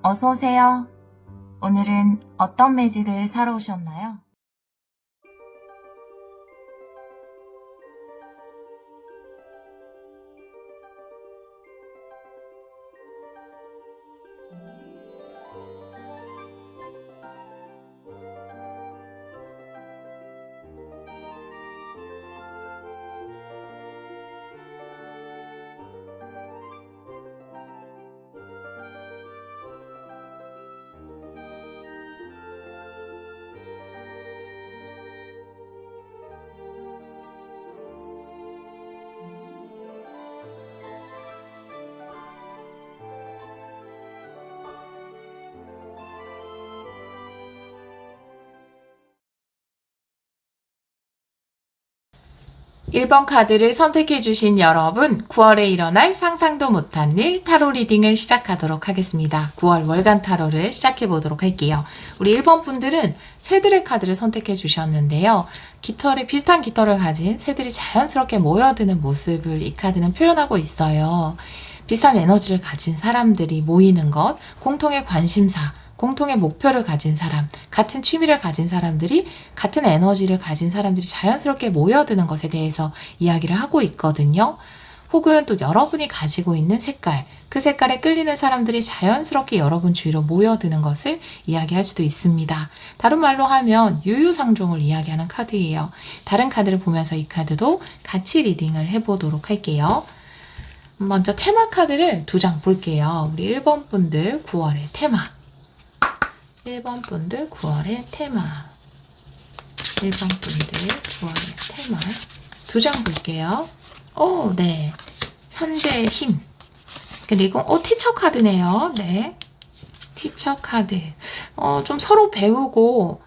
어서 오세요. 오늘은 어떤 매직을 사러 오셨나요? 일 번 카드를 선택해주신 여러분, 9월에 일어날 상상도 못한 일 타로 리딩을 시작하도록 하겠습니다. 9월 월간 타로를 시작해보도록 할게요. 우리 1번 분들은 새들의 카드를 선택해주셨는데요. 깃털에 비슷한 깃털을 가진 새들이 자연스럽게 모여드는 모습을 이 카드는 표현하고 있어요. 비슷한 에너지를 가진 사람들이 모이는 것, 공통의 관심사, 공통의 목표를 가진 사람, 같은 취미를 가진 사람들이, 같은 에너지를 가진 사람들이 자연스럽게 모여드는 것에 대해서 이야기를 하고 있거든요. 혹은 또 여러분이 가지고 있는 색깔, 그 색깔에 끌리는 사람들이 자연스럽게 여러분 주위로 모여드는 것을 이야기할 수도 있습니다. 다른 말로 하면 유유상종을 이야기하는 카드예요. 다른 카드를 보면서 이 카드도 같이 리딩을 해보도록 할게요. 먼저 테마 카드를 2장 볼게요. 우리 1번 분들 9월의 테마. 1번 분들 9월의 테마. 1번 분들 9월의 테마. 2장 볼게요. 네. 현재의 힘. 그리고, 티처 카드네요. 네. 티처 카드. 좀 서로 배우고,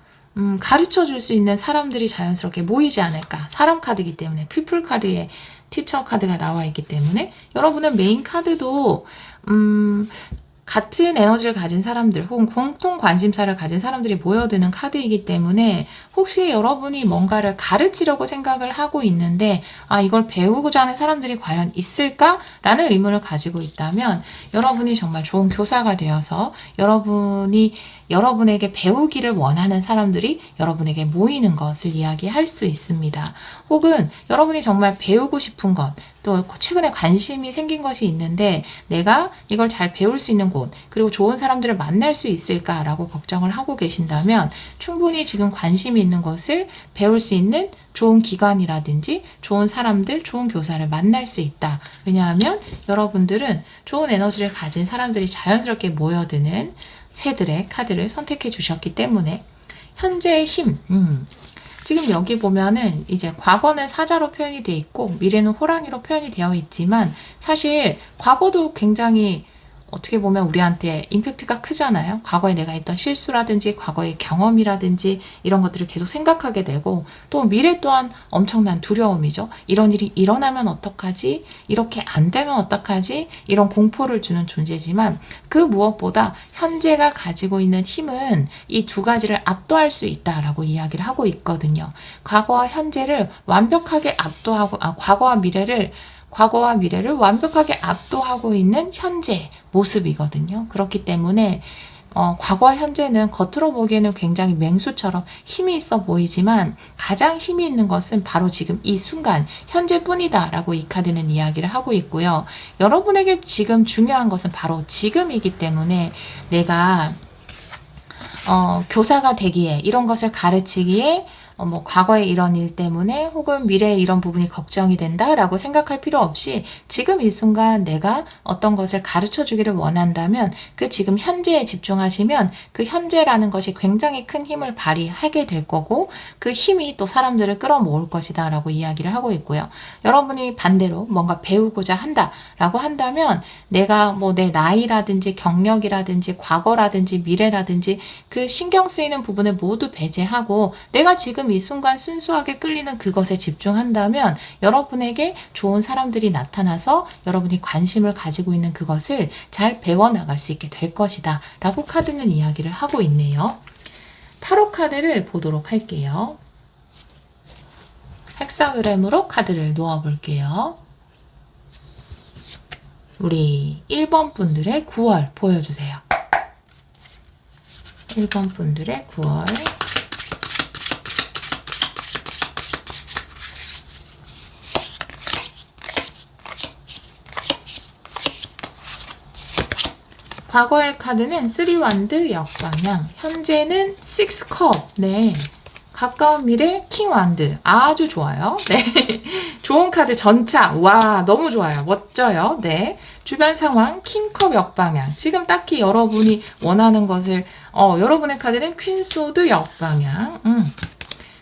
가르쳐 줄 수 있는 사람들이 자연스럽게 모이지 않을까. 사람 카드이기 때문에, 피플 카드에 티처 카드가 나와 있기 때문에, 여러분은 메인 카드도, 같은 에너지를 가진 사람들 혹은 공통 관심사를 가진 사람들이 모여드는 카드이기 때문에 혹시 여러분이 뭔가를 가르치려고 생각을 하고 있는데 이걸 배우고자 하는 사람들이 과연 있을까라는 의문을 가지고 있다면 여러분이 정말 좋은 교사가 되어서 여러분에게 배우기를 원하는 사람들이 여러분에게 모이는 것을 이야기할 수 있습니다. 혹은 여러분이 정말 배우고 싶은 것, 또 최근에 관심이 생긴 것이 있는데 내가 이걸 잘 배울 수 있는 곳, 그리고 좋은 사람들을 만날 수 있을까라고 걱정을 하고 계신다면 충분히 지금 관심이 있는 것을 배울 수 있는 좋은 기관이라든지 좋은 사람들, 좋은 교사를 만날 수 있다. 왜냐하면 여러분들은 좋은 에너지를 가진 사람들이 자연스럽게 모여드는 새들의 카드를 선택해 주셨기 때문에 현재의 힘, 지금 여기 보면은 이제 과거는 사자로 표현이 되어 있고 미래는 호랑이로 표현이 되어 있지만 사실 과거도 굉장히 어떻게 보면 우리한테 임팩트가 크잖아요. 과거에 내가 했던 실수라든지 과거의 경험이라든지 이런 것들을 계속 생각하게 되고 또 미래 또한 엄청난 두려움이죠. 이런 일이 일어나면 어떡하지? 이렇게 안 되면 어떡하지? 이런 공포를 주는 존재지만 그 무엇보다 현재가 가지고 있는 힘은 이 2가지를 압도할 수 있다라고 이야기를 하고 있거든요. 과거와 현재를 완벽하게 압도하고 과거와 미래를 완벽하게 압도하고 있는 현재 모습이거든요. 그렇기 때문에 과거와 현재는 겉으로 보기에는 굉장히 맹수처럼 힘이 있어 보이지만 가장 힘이 있는 것은 바로 지금 이 순간 현재뿐이다 라고 이 카드는 이야기를 하고 있고요. 여러분에게 지금 중요한 것은 바로 지금이기 때문에 내가 교사가 되기에 이런 것을 가르치기에 과거의 이런 일 때문에 혹은 미래의 이런 부분이 걱정이 된다라고 생각할 필요 없이 지금 이 순간 내가 어떤 것을 가르쳐 주기를 원한다면 그 지금 현재에 집중하시면 그 현재라는 것이 굉장히 큰 힘을 발휘하게 될 거고 그 힘이 또 사람들을 끌어모을 것이다 라고 이야기를 하고 있고요. 여러분이 반대로 뭔가 배우고자 한다라고 한다면 내가 내 나이라든지 경력이라든지 과거라든지 미래라든지 그 신경 쓰이는 부분을 모두 배제하고 내가 지금 이 순간 순수하게 끌리는 그것에 집중한다면 여러분에게 좋은 사람들이 나타나서 여러분이 관심을 가지고 있는 그것을 잘 배워나갈 수 있게 될 것이다 라고 카드는 이야기를 하고 있네요. 타로 카드를 보도록 할게요. 헥사그램으로 카드를 놓아볼게요. 우리 1번 분들의 9월 보여주세요. 1번 분들의 9월. 과거의 카드는 3완드 역방향, 현재는 6컵. 네, 가까운 미래 킹완드. 아주 좋아요. 네, 좋은 카드 전차. 와, 너무 좋아요. 멋져요. 네, 주변 상황 킹컵 역방향. 지금 딱히 여러분이 원하는 것을 여러분의 카드는 퀸소드 역방향.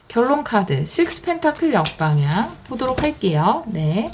결론 카드 6 펜타클 역방향 보도록 할게요. 네.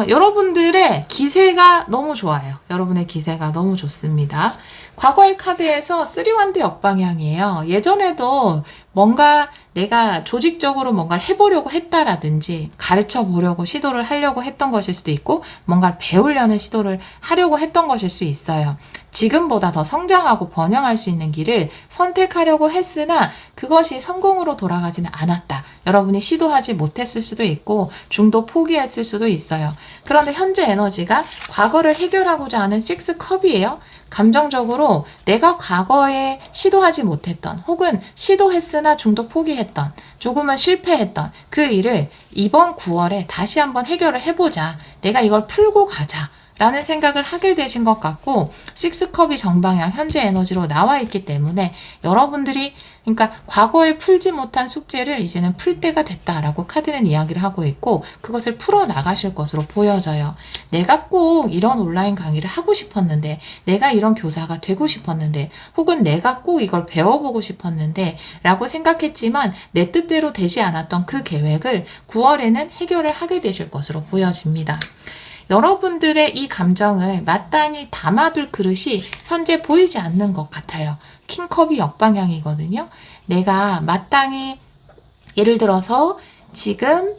여러분들의 기세가 너무 좋아요. 여러분의 기세가 너무 좋습니다. 과거의 카드에서 3완드 역방향이에요. 예전에도 뭔가 내가 조직적으로 뭔가를 해보려고 했다라든지 가르쳐 보려고 시도를 하려고 했던 것일 수도 있고 뭔가를 배우려는 시도를 하려고 했던 것일 수 있어요. 지금보다 더 성장하고 번영할 수 있는 길을 선택하려고 했으나 그것이 성공으로 돌아가지는 않았다. 여러분이 시도하지 못했을 수도 있고 중도 포기했을 수도 있어요. 그런데 현재 에너지가 과거를 해결하고자 하는 6컵이에요. 감정적으로 내가 과거에 시도하지 못했던 혹은 시도했으나 중도 포기했던 조금은 실패했던 그 일을 이번 9월에 다시 한번 해결을 해보자. 내가 이걸 풀고 가자. 라는 생각을 하게 되신 것 같고 6컵이 정방향 현재 에너지로 나와 있기 때문에 여러분들이 그러니까 과거에 풀지 못한 숙제를 이제는 풀 때가 됐다라고 카드는 이야기를 하고 있고 그것을 풀어 나가실 것으로 보여져요. 내가 꼭 이런 온라인 강의를 하고 싶었는데 내가 이런 교사가 되고 싶었는데 혹은 내가 꼭 이걸 배워보고 싶었는데 라고 생각했지만 내 뜻대로 되지 않았던 그 계획을 9월에는 해결을 하게 되실 것으로 보여집니다. 여러분들의 이 감정을 마땅히 담아둘 그릇이 현재 보이지 않는 것 같아요. 킹컵이 역방향이거든요. 내가 마땅히 예를 들어서 지금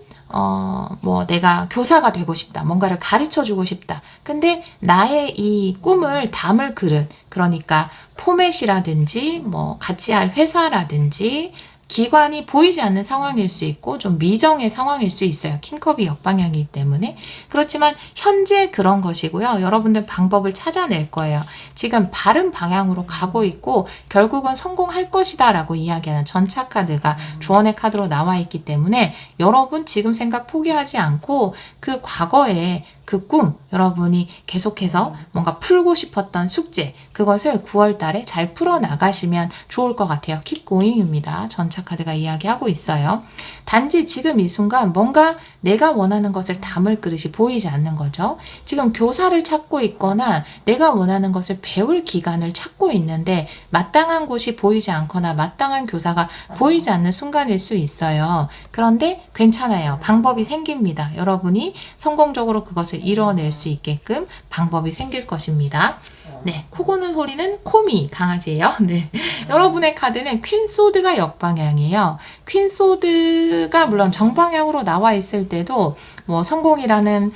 내가 교사가 되고 싶다. 뭔가를 가르쳐 주고 싶다. 근데 나의 이 꿈을 담을 그릇, 그러니까 포맷이라든지 같이 할 회사라든지 기관이 보이지 않는 상황일 수 있고 좀 미정의 상황일 수 있어요. 킹컵이 역방향이기 때문에. 그렇지만 현재 그런 것이고요. 여러분들 방법을 찾아낼 거예요. 지금 바른 방향으로 가고 있고 결국은 성공할 것이다 라고 이야기하는 전차 카드가 조언의 카드로 나와 있기 때문에 여러분 지금 생각 포기하지 않고 그 과거에 그 꿈, 여러분이 계속해서 뭔가 풀고 싶었던 숙제, 그것을 9월 달에 잘 풀어 나가시면 좋을 것 같아요. Keep going입니다. 전차 카드가 이야기하고 있어요. 단지 지금 이 순간 뭔가 내가 원하는 것을 담을 그릇이 보이지 않는 거죠. 지금 교사를 찾고 있거나 내가 원하는 것을 배울 기간을 찾고 있는데 마땅한 곳이 보이지 않거나 마땅한 교사가 보이지 않는 순간일 수 있어요. 그런데 괜찮아요. 방법이 생깁니다. 여러분이 성공적으로 그것을 이뤄낼 수 있게끔 방법이 생길 것입니다. 네, 코 고는 소리는 코미 강아지예요. 네, 여러분의 카드는 퀸소드가 역방향이에요. 퀸소드가 물론 정방향으로 나와 있을 때도 성공이라는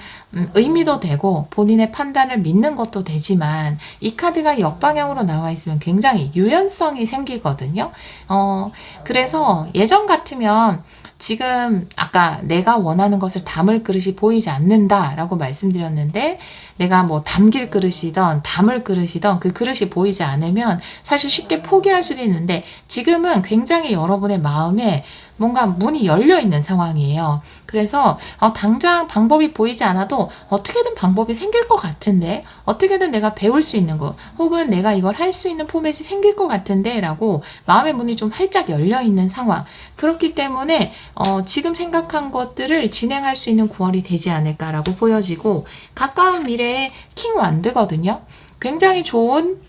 의미도 되고 본인의 판단을 믿는 것도 되지만 이 카드가 역방향으로 나와 있으면 굉장히 유연성이 생기거든요. 그래서 예전 같으면 지금 아까 내가 원하는 것을 담을 그릇이 보이지 않는다라고 말씀드렸는데 내가 담길 그릇이던 담을 그릇이던 그 그릇이 보이지 않으면 사실 쉽게 포기할 수도 있는데 지금은 굉장히 여러분의 마음에 뭔가 문이 열려 있는 상황이에요. 그래서 당장 방법이 보이지 않아도 어떻게든 방법이 생길 것 같은데 어떻게든 내가 배울 수 있는 거 혹은 내가 이걸 할 수 있는 포맷이 생길 것 같은데 라고 마음의 문이 좀 활짝 열려 있는 상황. 그렇기 때문에 지금 생각한 것들을 진행할 수 있는 9월이 되지 않을까라고 보여지고 가까운 미래에 킹완드거든요. 굉장히 좋은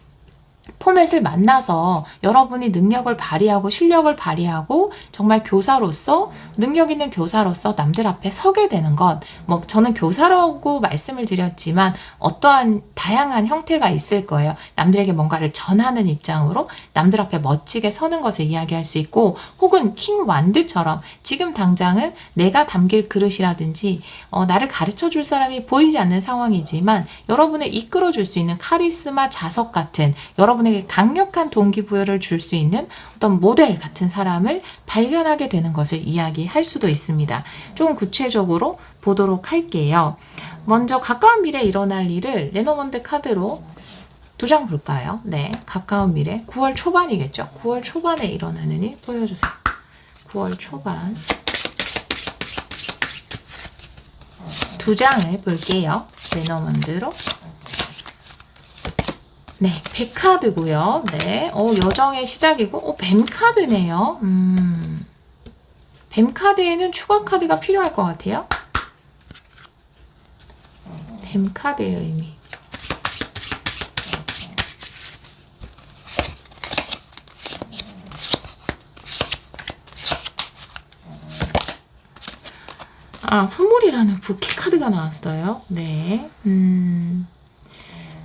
포맷을 만나서 여러분이 능력을 발휘하고 실력을 발휘하고 정말 교사로서 능력 있는 교사로서 남들 앞에 서게 되는 것 저는 교사라고 말씀을 드렸지만 어떠한 다양한 형태가 있을 거예요. 남들에게 뭔가를 전하는 입장으로 남들 앞에 멋지게 서는 것을 이야기할 수 있고 혹은 킹완드처럼 지금 당장은 내가 담길 그릇이라든지 나를 가르쳐 줄 사람이 보이지 않는 상황이지만 여러분을 이끌어 줄 수 있는 카리스마 자석 같은 여러분에게 강력한 동기부여를 줄 수 있는 어떤 모델 같은 사람을 발견하게 되는 것을 이야기할 수도 있습니다. 좀 구체적으로 보도록 할게요. 먼저 가까운 미래에 일어날 일을 레노먼드 카드로 두 장 볼까요? 네, 가까운 미래 9월 초반이겠죠. 9월 초반에 일어나는 일 보여주세요. 9월 초반 두 장을 볼게요. 레너먼드로. 네, 100카드고요. 네, 여정의 시작이고, 뱀 카드네요. 뱀 카드에는 추가 카드가 필요할 것 같아요. 뱀 카드의 의미. 선물이라는 부캐 카드가 나왔어요. 네.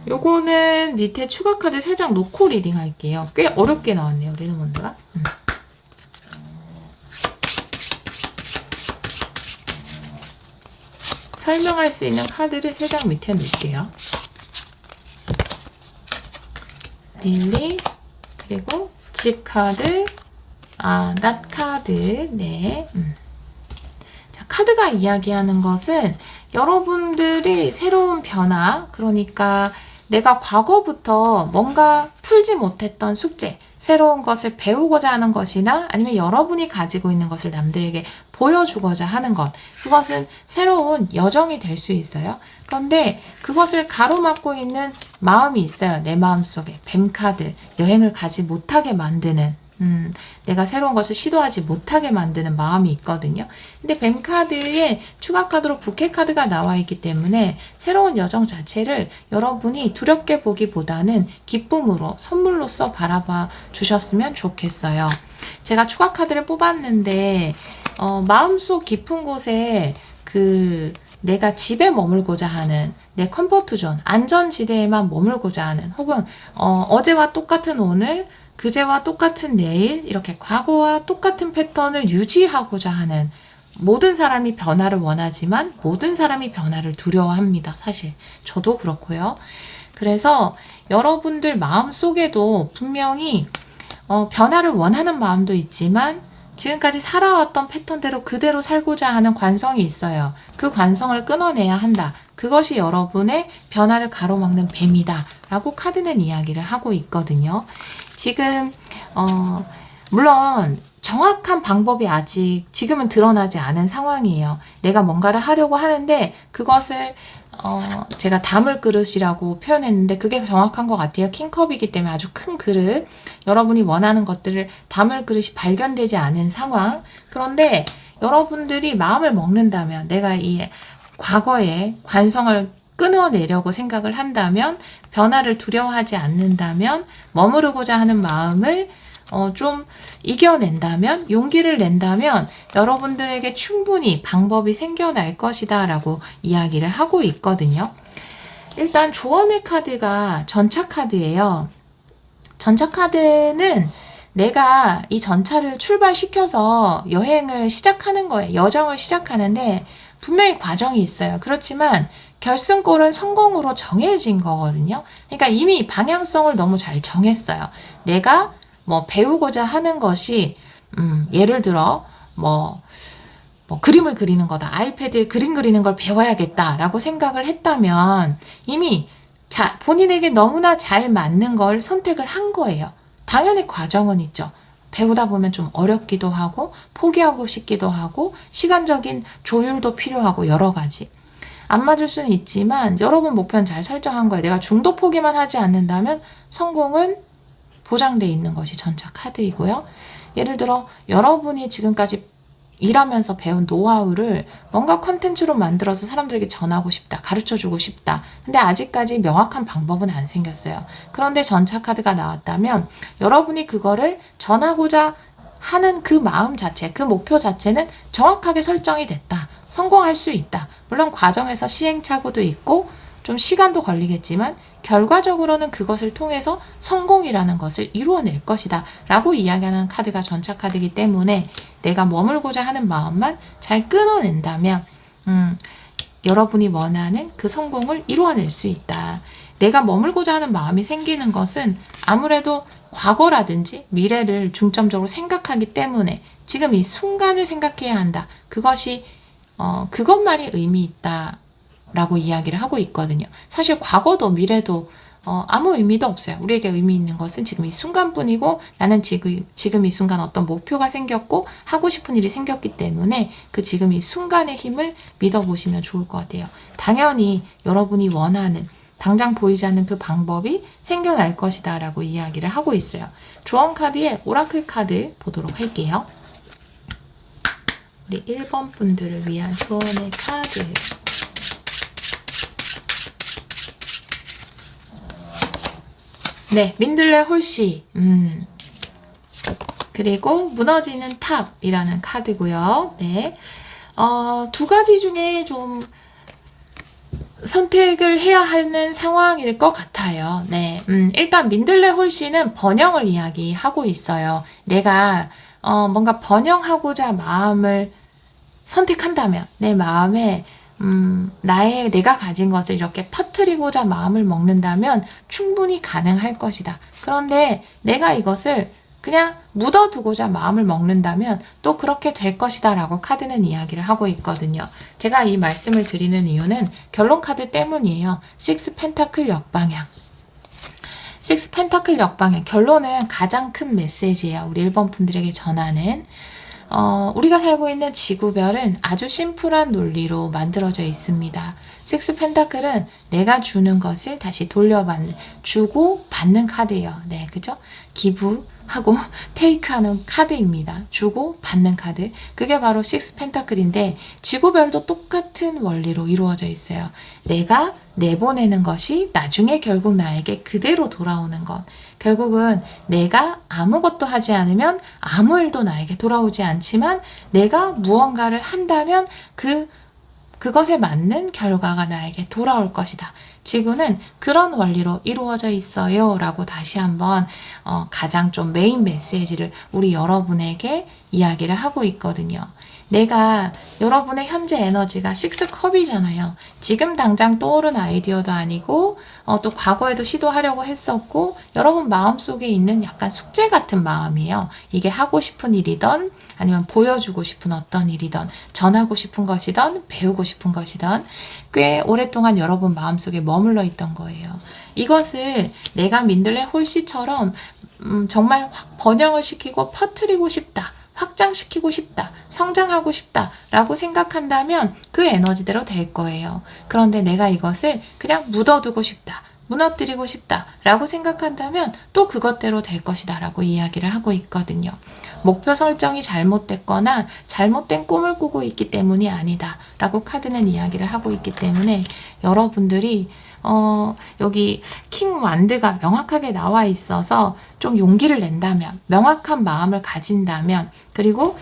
요거는 밑에 추가 카드 3장 놓고 리딩 할게요. 꽤 어렵게 나왔네요, 레노먼드가. 설명할 수 있는 카드를 3장 밑에 놓을게요. 릴리, 그리고 집 카드, 낫 카드, 네. 자, 카드가 이야기하는 것은 여러분들이 새로운 변화, 그러니까 내가 과거부터 뭔가 풀지 못했던 숙제, 새로운 것을 배우고자 하는 것이나 아니면 여러분이 가지고 있는 것을 남들에게 보여주고자 하는 것, 그것은 새로운 여정이 될 수 있어요. 그런데 그것을 가로막고 있는 마음이 있어요. 내 마음속에 뱀카드, 여행을 가지 못하게 만드는, 내가 새로운 것을 시도하지 못하게 만드는 마음이 있거든요. 근데 뱀카드에 추가 카드로 부캐 카드가 나와 있기 때문에 새로운 여정 자체를 여러분이 두렵게 보기보다는 기쁨으로, 선물로서 바라봐 주셨으면 좋겠어요. 제가 추가 카드를 뽑았는데 마음속 깊은 곳에 내가 집에 머물고자 하는 내 컴포트존, 안전지대에만 머물고자 하는, 혹은 어제와 똑같은 오늘, 그제와 똑같은 내일, 이렇게 과거와 똑같은 패턴을 유지하고자 하는, 모든 사람이 변화를 원하지만 모든 사람이 변화를 두려워합니다. 사실 저도 그렇고요. 그래서 여러분들 마음속에도 분명히 변화를 원하는 마음도 있지만 지금까지 살아왔던 패턴대로 그대로 살고자 하는 관성이 있어요. 그 관성을 끊어내야 한다. 그것이 여러분의 변화를 가로막는 뱀이다 라고 카드는 이야기를 하고 있거든요. 지금 물론 정확한 방법이 아직 지금은 드러나지 않은 상황이에요. 내가 뭔가를 하려고 하는데 그것을 제가 담을 그릇이라고 표현했는데 그게 정확한 것 같아요. 킹컵이기 때문에 아주 큰 그릇, 여러분이 원하는 것들을 담을 그릇이 발견되지 않은 상황. 그런데 여러분들이 마음을 먹는다면, 내가 이 과거의 관성을 끊어내려고 생각을 한다면, 변화를 두려워하지 않는다면, 머무르고자 하는 마음을 좀 이겨낸다면, 용기를 낸다면 여러분들에게 충분히 방법이 생겨날 것이다 라고 이야기를 하고 있거든요. 일단 조언의 카드가 전차 카드예요. 전차 카드는 내가 이 전차를 출발시켜서 여행을 시작하는 거예요. 여정을 시작하는데 분명히 과정이 있어요. 그렇지만 결승골은 성공으로 정해진 거거든요. 그러니까 이미 방향성을 너무 잘 정했어요. 내가 배우고자 하는 것이 예를 들어 그림을 그리는 거다. 아이패드에 그림 그리는 걸 배워야겠다라고 생각을 했다면 이미 본인에게 너무나 잘 맞는 걸 선택을 한 거예요. 당연히 과정은 있죠. 배우다 보면 좀 어렵기도 하고 포기하고 싶기도 하고 시간적인 조율도 필요하고 여러 가지. 안 맞을 수는 있지만 여러분 목표는 잘 설정한 거예요. 내가 중도 포기만 하지 않는다면 성공은 보장되어 있는 것이 전차 카드이고요. 예를 들어 여러분이 지금까지 일하면서 배운 노하우를 뭔가 컨텐츠로 만들어서 사람들에게 전하고 싶다, 가르쳐주고 싶다. 근데 아직까지 명확한 방법은 안 생겼어요. 그런데 전차 카드가 나왔다면 여러분이 그거를 전하고자 하는 그 마음 자체, 그 목표 자체는 정확하게 설정이 됐다. 성공할 수 있다. 물론 과정에서 시행착오도 있고 좀 시간도 걸리겠지만 결과적으로는 그것을 통해서 성공이라는 것을 이루어낼 것이다 라고 이야기하는 카드가 전차 카드이기 때문에 내가 머물고자 하는 마음만 잘 끊어낸다면 여러분이 원하는 그 성공을 이루어낼 수 있다. 내가 머물고자 하는 마음이 생기는 것은 아무래도 과거라든지 미래를 중점적으로 생각하기 때문에 지금 이 순간을 생각해야 한다. 그것만이 의미 있다 라고 이야기를 하고 있거든요. 사실 과거도 미래도 아무 의미도 없어요. 우리에게 의미 있는 것은 지금 이 순간뿐이고 나는 지금 이 순간 어떤 목표가 생겼고 하고 싶은 일이 생겼기 때문에 그 지금 이 순간의 힘을 믿어보시면 좋을 것 같아요. 당연히 여러분이 원하는 당장 보이지 않는 그 방법이 생겨날 것이다 라고 이야기를 하고 있어요. 조언 카드의 오라클 카드 보도록 할게요. 우리 1번 분들을 위한 조언의 카드. 네, 민들레 홀씨. 그리고 무너지는 탑이라는 카드고요. 네. 두 가지 중에 좀 선택을 해야 하는 상황일 것 같아요. 네. 일단 민들레 홀씨는 번영을 이야기하고 있어요. 내가 뭔가 번영하고자 마음을 선택한다면 내 마음에 내가 가진 것을 이렇게 퍼뜨리고자 마음을 먹는다면 충분히 가능할 것이다. 그런데 내가 이것을 그냥 묻어두고자 마음을 먹는다면 또 그렇게 될 것이다 라고 카드는 이야기를 하고 있거든요. 제가 이 말씀을 드리는 이유는 결론 카드 때문이에요. 식스 펜타클 역방향. 식스 펜타클 역방향. 결론은 가장 큰 메시지예요. 우리 1번 분들에게 전하는. 우리가 살고 있는 지구별은 아주 심플한 논리로 만들어져 있습니다. 식스 펜타클은 내가 주는 것을 다시 돌려받는, 주고 받는 카드예요. 네, 그죠? 기부하고 테이크하는 카드입니다. 주고 받는 카드. 그게 바로 식스 펜타클인데 지구별도 똑같은 원리로 이루어져 있어요. 내가 내보내는 것이 나중에 결국 나에게 그대로 돌아오는 것. 결국은 내가 아무것도 하지 않으면 아무 일도 나에게 돌아오지 않지만 내가 무언가를 한다면 그것에 맞는 결과가 나에게 돌아올 것이다. 지구는 그런 원리로 이루어져 있어요. 라고 다시 한번 가장 좀 메인 메시지를 우리 여러분에게 이야기를 하고 있거든요. 내가 여러분의 현재 에너지가 6컵이잖아요. 지금 당장 떠오른 아이디어도 아니고 또 과거에도 시도하려고 했었고 여러분 마음속에 있는 약간 숙제 같은 마음이에요. 이게 하고 싶은 일이든 아니면 보여주고 싶은 어떤 일이든 전하고 싶은 것이든 배우고 싶은 것이든 꽤 오랫동안 여러분 마음속에 머물러 있던 거예요. 이것을 내가 민들레 홀씨처럼 정말 확 번영을 시키고 퍼뜨리고 싶다. 확장시키고 싶다, 성장하고 싶다 라고 생각한다면 그 에너지대로 될 거예요. 그런데 내가 이것을 그냥 묻어두고 싶다, 무너뜨리고 싶다 라고 생각한다면 또 그것대로 될 것이다 라고 이야기를 하고 있거든요. 목표 설정이 잘못됐거나 잘못된 꿈을 꾸고 있기 때문이 아니다 라고 카드는 이야기를 하고 있기 때문에 여러분들이 여기 킹 완드가 명확하게 나와 있어서 좀 용기를 낸다면, 명확한 마음을 가진다면, 그리고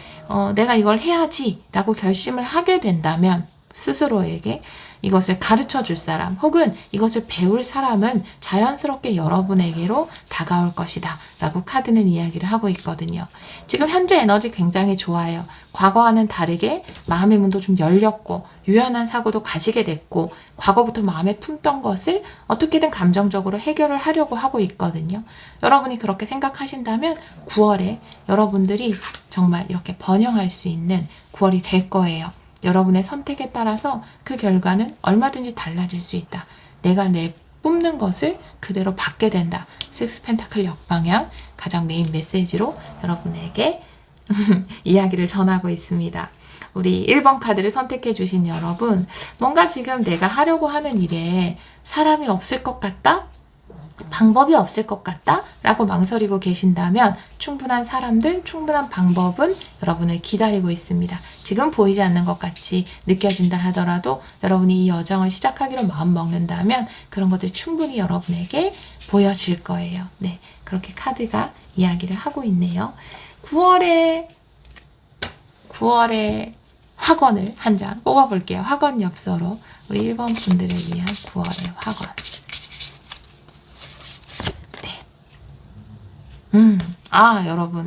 내가 이걸 해야지 라고 결심을 하게 된다면 스스로에게 이것을 가르쳐 줄 사람 혹은 이것을 배울 사람은 자연스럽게 여러분에게로 다가올 것이다 라고 카드는 이야기를 하고 있거든요. 지금 현재 에너지 굉장히 좋아요. 과거와는 다르게 마음의 문도 좀 열렸고 유연한 사고도 가지게 됐고 과거부터 마음에 품던 것을 어떻게든 감정적으로 해결을 하려고 하고 있거든요. 여러분이 그렇게 생각하신다면 9월에 여러분들이 정말 이렇게 번영할 수 있는 9월이 될 거예요. 여러분의 선택에 따라서 그 결과는 얼마든지 달라질 수 있다. 내가 뽑는 것을 그대로 받게 된다. 식스 펜타클 역방향 가장 메인 메시지로 여러분에게 이야기를 전하고 있습니다. 우리 1번 카드를 선택해 주신 여러분, 뭔가 지금 내가 하려고 하는 일에 사람이 없을 것 같다? 방법이 없을 것 같다? 라고 망설이고 계신다면 충분한 사람들, 충분한 방법은 여러분을 기다리고 있습니다. 지금 보이지 않는 것 같이 느껴진다 하더라도 여러분이 이 여정을 시작하기로 마음먹는다면 그런 것들이 충분히 여러분에게 보여질 거예요. 네, 그렇게 카드가 이야기를 하고 있네요. 9월에 화건을 한 장 뽑아볼게요. 화건 엽서로 우리 1번 분들을 위한 9월의 화건.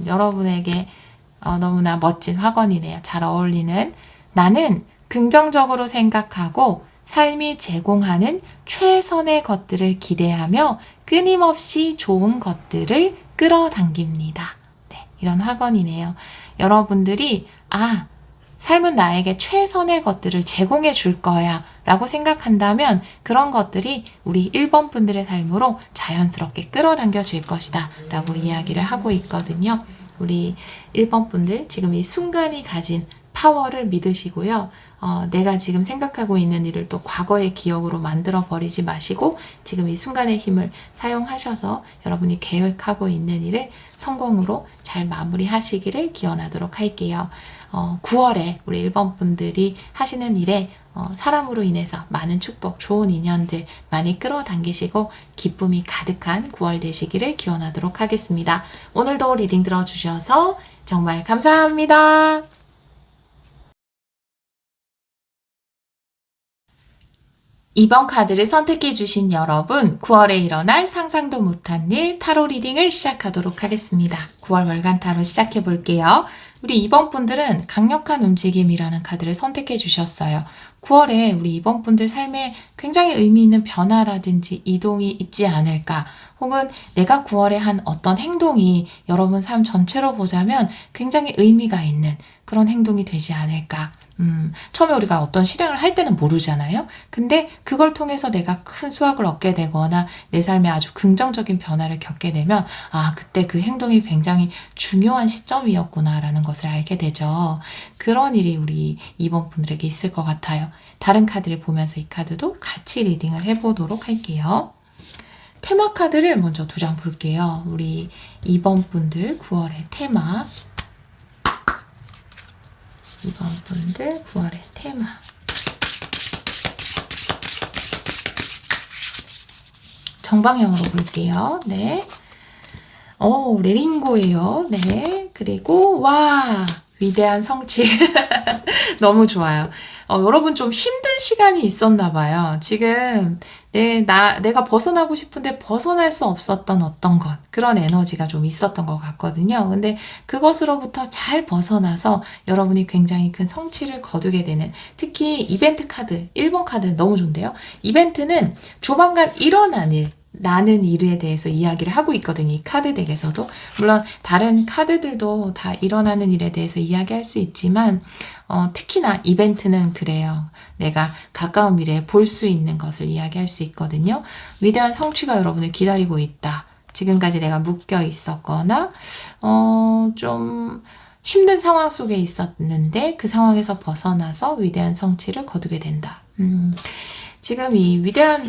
여러분에게 너무나 멋진 화건이네요. 잘 어울리는 나는 긍정적으로 생각하고 삶이 제공하는 최선의 것들을 기대하며 끊임없이 좋은 것들을 끌어당깁니다. 네, 이런 화건이네요. 여러분들이 삶은 나에게 최선의 것들을 제공해 줄 거야 라고 생각한다면 그런 것들이 우리 1번 분들의 삶으로 자연스럽게 끌어당겨질 것이다 라고 이야기를 하고 있거든요. 우리 1번 분들 지금 이 순간이 가진 파워를 믿으시고요. 내가 지금 생각하고 있는 일을 또 과거의 기억으로 만들어 버리지 마시고 지금 이 순간의 힘을 사용하셔서 여러분이 계획하고 있는 일을 성공으로 잘 마무리하시기를 기원하도록 할게요. 9월에 우리 1번 분들이 하시는 일에 사람으로 인해서 많은 축복, 좋은 인연들 많이 끌어당기시고 기쁨이 가득한 9월 되시기를 기원하도록 하겠습니다. 오늘도 리딩 들어주셔서 정말 감사합니다. 이번 카드를 선택해 주신 여러분, 9월에 일어날 상상도 못한 일 타로 리딩을 시작하도록 하겠습니다. 9월 월간 타로 시작해 볼게요. 우리 2번 분들은 강력한 움직임이라는 카드를 선택해 주셨어요. 9월에 우리 2번 분들 삶에 굉장히 의미 있는 변화라든지 이동이 있지 않을까, 혹은 내가 9월에 한 어떤 행동이 여러분 삶 전체로 보자면 굉장히 의미가 있는 그런 행동이 되지 않을까. 처음에 우리가 어떤 실행을 할 때는 모르잖아요. 근데 그걸 통해서 내가 큰 수확을 얻게 되거나 내 삶에 아주 긍정적인 변화를 겪게 되면 그때 그 행동이 굉장히 중요한 시점이었구나라는 것을 알게 되죠. 그런 일이 우리 2번 분들에게 있을 것 같아요. 다른 카드를 보면서 이 카드도 같이 리딩을 해보도록 할게요. 테마 카드를 먼저 2장 볼게요. 우리 2번 분들 9월의 테마. 2번 분들 9월의 테마. 정방향으로 볼게요. 네. 레링고예요. 네. 그리고 위대한 성취. 너무 좋아요. 여러분 좀 힘든 시간이 있었나 봐요. 지금 내가 벗어나고 싶은데 벗어날 수 없었던 어떤 것, 그런 에너지가 좀 있었던 것 같거든요. 근데 그것으로부터 잘 벗어나서 여러분이 굉장히 큰 성취를 거두게 되는, 특히 이벤트 카드, 1번 카드 너무 좋은데요. 이벤트는 조만간 일어날 일, 나는 일에 대해서 이야기를 하고 있거든요. 이 카드 덱에서도. 물론 다른 카드들도 다 일어나는 일에 대해서 이야기할 수 있지만 특히나 이벤트는 그래요. 내가 가까운 미래에 볼 수 있는 것을 이야기할 수 있거든요. 위대한 성취가 여러분을 기다리고 있다. 지금까지 내가 묶여 있었거나 좀 힘든 상황 속에 있었는데 그 상황에서 벗어나서 위대한 성취를 거두게 된다. 지금 이 위대한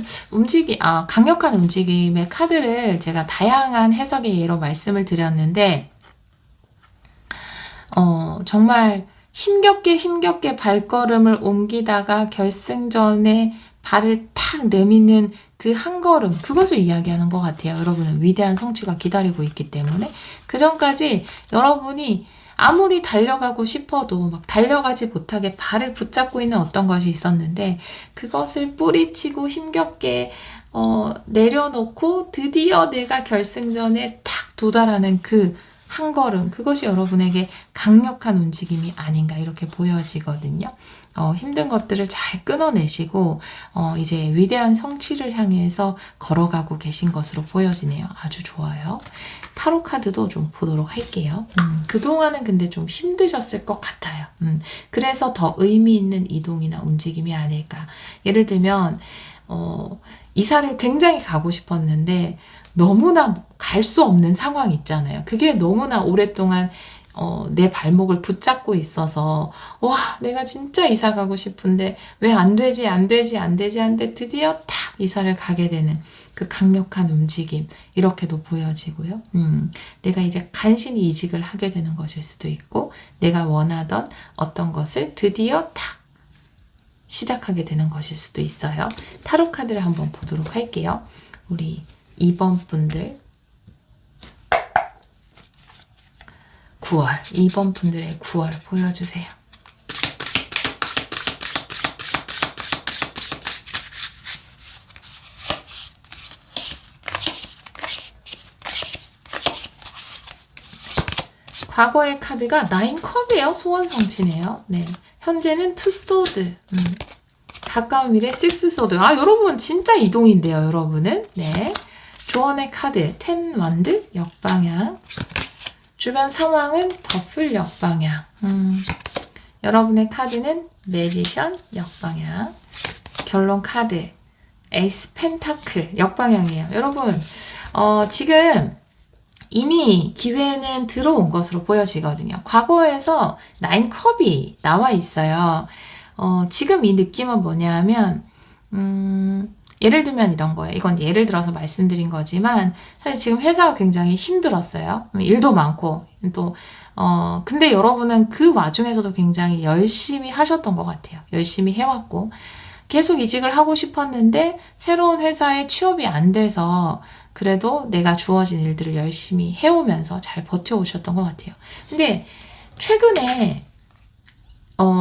강력한 움직임의 카드를 제가 다양한 해석의 예로 말씀을 드렸는데, 정말 힘겹게 발걸음을 옮기다가 결승전에 발을 탁 내미는 그 한 걸음, 그것을 이야기하는 것 같아요. 여러분은 위대한 성취가 기다리고 있기 때문에 그 전까지 여러분이 아무리 달려가고 싶어도 막 달려가지 못하게 발을 붙잡고 있는 어떤 것이 있었는데 그것을 뿌리치고 힘겹게 내려놓고 드디어 내가 결승전에 탁 도달하는 그 한 걸음, 그것이 여러분에게 강력한 움직임이 아닌가 이렇게 보여지거든요. 힘든 것들을 잘 끊어내시고 이제 위대한 성취를 향해서 걸어가고 계신 것으로 보여지네요. 아주 좋아요. 타로 카드도 좀 보도록 할게요. 그동안은 근데 좀 힘드셨을 것 같아요. 그래서 더 의미 있는 이동이나 움직임이 아닐까. 예를 들면 이사를 굉장히 가고 싶었는데 너무나 갈 수 없는 상황 있잖아요. 그게 너무나 오랫동안 내 발목을 붙잡고 있어서 내가 진짜 이사 가고 싶은데 왜 안 되지 하는데 드디어 탁 이사를 가게 되는 그 강력한 움직임, 이렇게도 보여지고요. 내가 이제 간신히 이직을 하게 되는 것일 수도 있고 내가 원하던 어떤 것을 드디어 탁 시작하게 되는 것일 수도 있어요. 타로 카드를 한번 보도록 할게요. 우리 2번 분들 9월, 2번 분들의 9월 보여주세요. 과거의 카드가 9컵이에요. 소원성취네요. 네. 현재는 2소드. 가까운 미래 6소드. 여러분 진짜 이동인데요. 여러분은. 네. 조언의 카드 10 완드 역방향. 주변 상황은 더풀 역방향. 여러분의 카드는 매지션 역방향. 결론 카드 에이스 펜타클 역방향이에요. 여러분 지금 이미 기회는 들어온 것으로 보여지거든요. 과거에서 9컵이 나와 있어요. 지금 이 느낌은 뭐냐면 예를 들면 이런 거예요. 이건 예를 들어서 말씀드린 거지만 사실 지금 회사가 굉장히 힘들었어요. 일도 많고 또 근데 여러분은 그 와중에서도 굉장히 열심히 하셨던 것 같아요. 열심히 해왔고 계속 이직을 하고 싶었는데 새로운 회사에 취업이 안 돼서 그래도 내가 주어진 일들을 열심히 해오면서 잘 버텨오셨던 것 같아요. 근데 최근에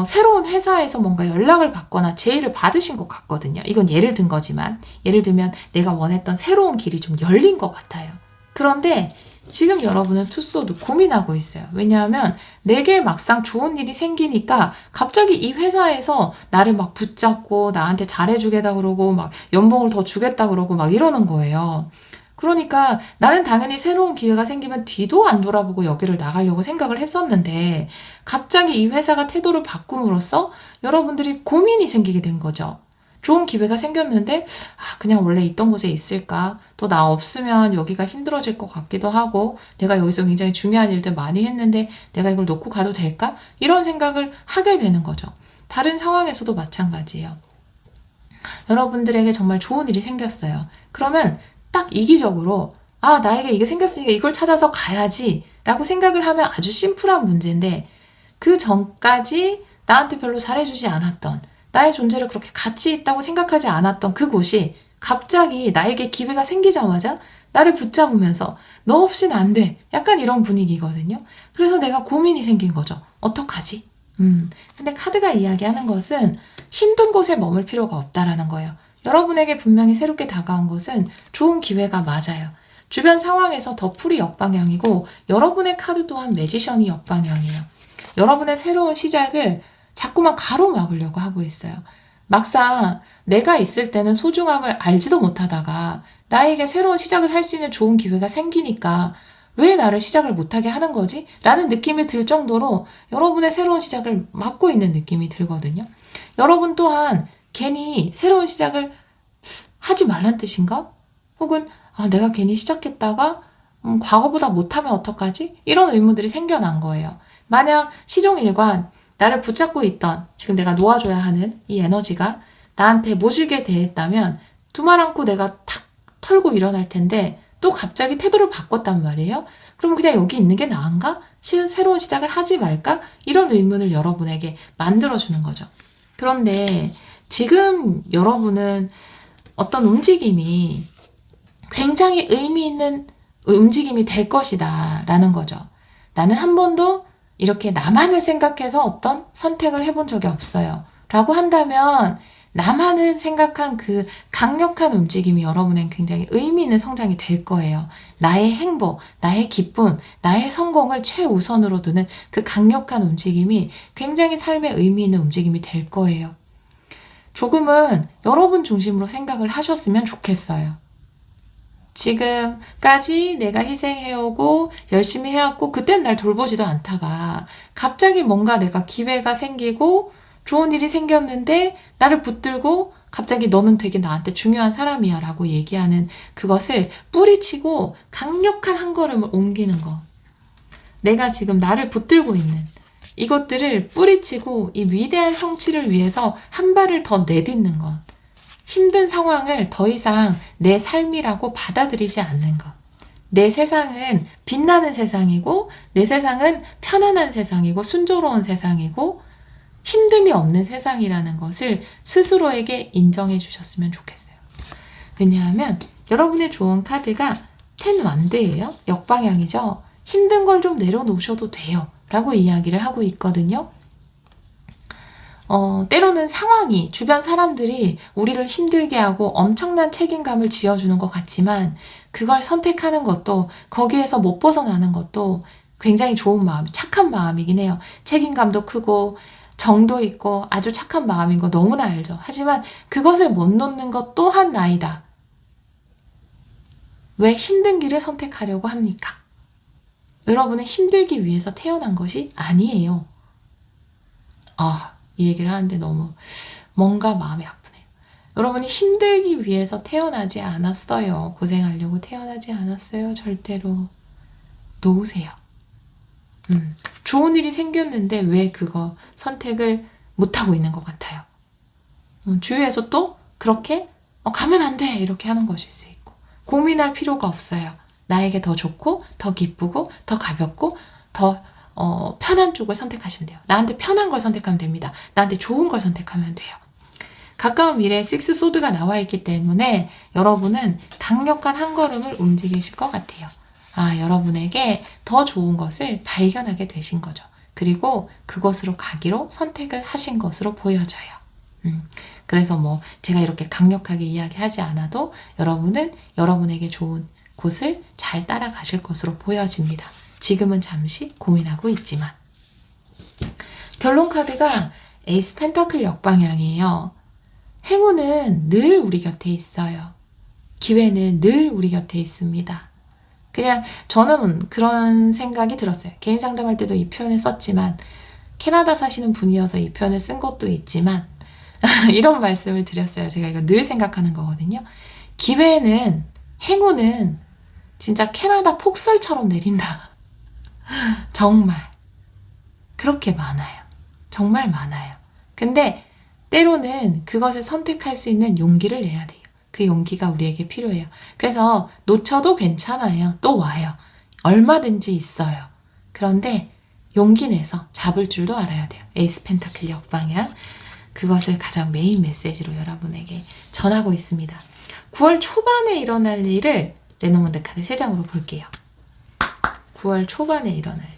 새로운 회사에서 뭔가 연락을 받거나 제의를 받으신 것 같거든요. 이건 예를 든 거지만 예를 들면 내가 원했던 새로운 길이 좀 열린 것 같아요. 그런데 지금 여러분은 투소도 고민하고 있어요. 왜냐하면 내게 막상 좋은 일이 생기니까 갑자기 이 회사에서 나를 막 붙잡고 나한테 잘해주겠다 그러고 막 연봉을 더 주겠다 그러고 막 이러는 거예요. 그러니까 나는 당연히 새로운 기회가 생기면 뒤도 안 돌아보고 여기를 나가려고 생각을 했었는데 갑자기 이 회사가 태도를 바꿈으로써 여러분들이 고민이 생기게 된 거죠. 좋은 기회가 생겼는데 그냥 원래 있던 곳에 있을까? 또 나 없으면 여기가 힘들어질 것 같기도 하고 내가 여기서 굉장히 중요한 일들 많이 했는데 내가 이걸 놓고 가도 될까? 이런 생각을 하게 되는 거죠. 다른 상황에서도 마찬가지예요. 여러분들에게 정말 좋은 일이 생겼어요. 그러면 딱 이기적으로 나에게 이게 생겼으니까 이걸 찾아서 가야지 라고 생각을 하면 아주 심플한 문제인데 그 전까지 나한테 별로 잘해주지 않았던 나의 존재를 그렇게 가치 있다고 생각하지 않았던 그곳이 갑자기 나에게 기회가 생기자마자 나를 붙잡으면서 너 없이는 안 돼. 약간 이런 분위기거든요. 그래서 내가 고민이 생긴 거죠. 어떡하지? 근데 카드가 이야기하는 것은 힘든 곳에 머물 필요가 없다라는 거예요. 여러분에게 분명히 새롭게 다가온 것은 좋은 기회가 맞아요. 주변 상황에서 더 풀이 역방향이고 여러분의 카드 또한 매지션이 역방향이에요. 여러분의 새로운 시작을 자꾸만 가로막으려고 하고 있어요. 막상 내가 있을 때는 소중함을 알지도 못하다가 나에게 새로운 시작을 할 수 있는 좋은 기회가 생기니까 왜 나를 시작을 못하게 하는 거지? 라는 느낌이 들 정도로 여러분의 새로운 시작을 막고 있는 느낌이 들거든요. 여러분 또한 괜히 새로운 시작을 하지 말란 뜻인가? 혹은 내가 괜히 시작했다가 과거보다 못하면 어떡하지? 이런 의문들이 생겨난 거예요. 만약 시종일관 나를 붙잡고 있던 지금 내가 놓아줘야 하는 이 에너지가 나한테 모질게 대했다면 두 말 않고 내가 탁 털고 일어날 텐데 또 갑자기 태도를 바꿨단 말이에요. 그럼 그냥 여기 있는 게 나은가? 새로운 시작을 하지 말까? 이런 의문을 여러분에게 만들어주는 거죠. 그런데 지금 여러분은 어떤 움직임이 굉장히 의미 있는 움직임이 될 것이다 라는 거죠. 나는 한 번도 이렇게 나만을 생각해서 어떤 선택을 해본 적이 없어요. 라고 한다면 나만을 생각한 그 강력한 움직임이 여러분엔 굉장히 의미 있는 성장이 될 거예요. 나의 행복, 나의 기쁨, 나의 성공을 최우선으로 두는 그 강력한 움직임이 굉장히 삶에 의미 있는 움직임이 될 거예요. 조금은 여러분 중심으로 생각을 하셨으면 좋겠어요. 지금까지 내가 희생해오고 열심히 해왔고 그땐 날 돌보지도 않다가 갑자기 뭔가 내가 기회가 생기고 좋은 일이 생겼는데 나를 붙들고 갑자기 너는 되게 나한테 중요한 사람이야 라고 얘기하는 그것을 뿌리치고 강력한 한 걸음을 옮기는 거. 내가 지금 나를 붙들고 있는 이것들을 뿌리치고 이 위대한 성취를 위해서 한 발을 더 내딛는 것. 힘든 상황을 더 이상 내 삶이라고 받아들이지 않는 것. 내 세상은 빛나는 세상이고 내 세상은 편안한 세상이고 순조로운 세상이고 힘듦이 없는 세상이라는 것을 스스로에게 인정해 주셨으면 좋겠어요. 왜냐하면 여러분의 좋은 카드가 10 완드예요. 역방향이죠. 힘든 걸 좀 내려놓으셔도 돼요. 라고 이야기를 하고 있거든요. 때로는 상황이, 주변 사람들이 우리를 힘들게 하고 엄청난 책임감을 지어주는 것 같지만 그걸 선택하는 것도 거기에서 못 벗어나는 것도 굉장히 좋은 마음, 착한 마음이긴 해요. 책임감도 크고 정도 있고 아주 착한 마음인 거 너무나 알죠. 하지만 그것을 못 놓는 것 또한 나이다. 왜 힘든 길을 선택하려고 합니까? 여러분은 힘들기 위해서 태어난 것이 아니에요. 이 얘기를 하는데 너무 뭔가 마음이 아프네요. 여러분이 힘들기 위해서 태어나지 않았어요. 고생하려고 태어나지 않았어요. 절대로. 놓으세요. 좋은 일이 생겼는데 왜 그거 선택을 못하고 있는 것 같아요. 주위에서 또 그렇게 가면 안 돼 이렇게 하는 것일 수 있고, 고민할 필요가 없어요. 나에게 더 좋고 더 기쁘고 더 가볍고 더 편한 쪽을 선택하시면 돼요. 나한테 편한 걸 선택하면 됩니다. 나한테 좋은 걸 선택하면 돼요. 가까운 미래에 식스 소드가 나와 있기 때문에 여러분은 강력한 한 걸음을 움직이실 것 같아요. 여러분에게 더 좋은 것을 발견하게 되신 거죠. 그리고 그것으로 가기로 선택을 하신 것으로 보여져요. 그래서 제가 이렇게 강력하게 이야기하지 않아도 여러분은 여러분에게 좋은 곳을 잘 따라가실 것으로 보여집니다. 지금은 잠시 고민하고 있지만. 결론 카드가 에이스 펜타클 역방향이에요. 행운은 늘 우리 곁에 있어요. 기회는 늘 우리 곁에 있습니다. 그냥 저는 그런 생각이 들었어요. 개인 상담할 때도 이 표현을 썼지만, 캐나다 사시는 분이어서 이 표현을 쓴 것도 있지만 이런 말씀을 드렸어요. 제가 이거 늘 생각하는 거거든요. 기회는, 행운은 진짜 캐나다 폭설처럼 내린다. 정말 그렇게 많아요. 정말 많아요. 근데 때로는 그것을 선택할 수 있는 용기를 내야 돼요. 그 용기가 우리에게 필요해요. 그래서 놓쳐도 괜찮아요. 또 와요. 얼마든지 있어요. 그런데 용기 내서 잡을 줄도 알아야 돼요. 에이스 펜타클 역방향. 그것을 가장 메인 메시지로 여러분에게 전하고 있습니다. 9월 초반에 일어날 일을 레노먼드 카드 3장으로 볼게요. 9월 초반에 일어날 일.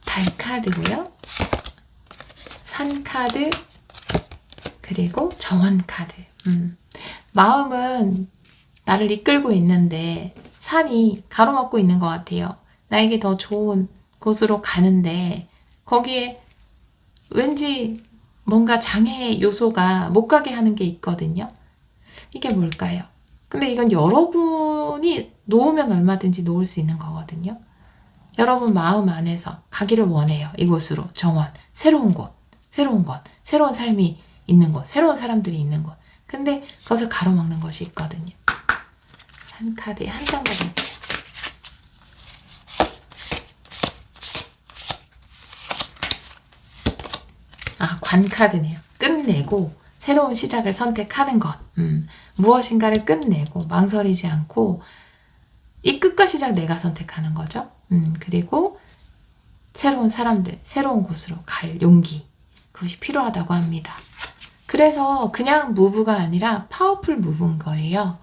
달 카드고요. 산 카드, 그리고 정원 카드. 마음은 나를 이끌고 있는데 산이 가로막고 있는 것 같아요. 나에게 더 좋은 곳으로 가는데 거기에 왠지 뭔가 장애 요소가 못 가게 하는 게 있거든요. 이게 뭘까요? 근데 이건 여러분이 놓으면 얼마든지 놓을 수 있는 거거든요. 여러분 마음 안에서 가기를 원해요. 이곳으로, 정원, 새로운 곳, 새로운 것, 새로운 삶이 있는 곳, 새로운 사람들이 있는 곳. 근데 그것을 가로막는 것이 있거든요. 산 카드에 한 장 더 볼게요. 관 카드네요. 끝내고 새로운 시작을 선택하는 것. 무엇인가를 끝내고 망설이지 않고 이 끝과 시작 내가 선택하는 거죠. 그리고 새로운 사람들, 새로운 곳으로 갈 용기. 그것이 필요하다고 합니다. 그래서 그냥 무브가 아니라 파워풀 무브인 거예요.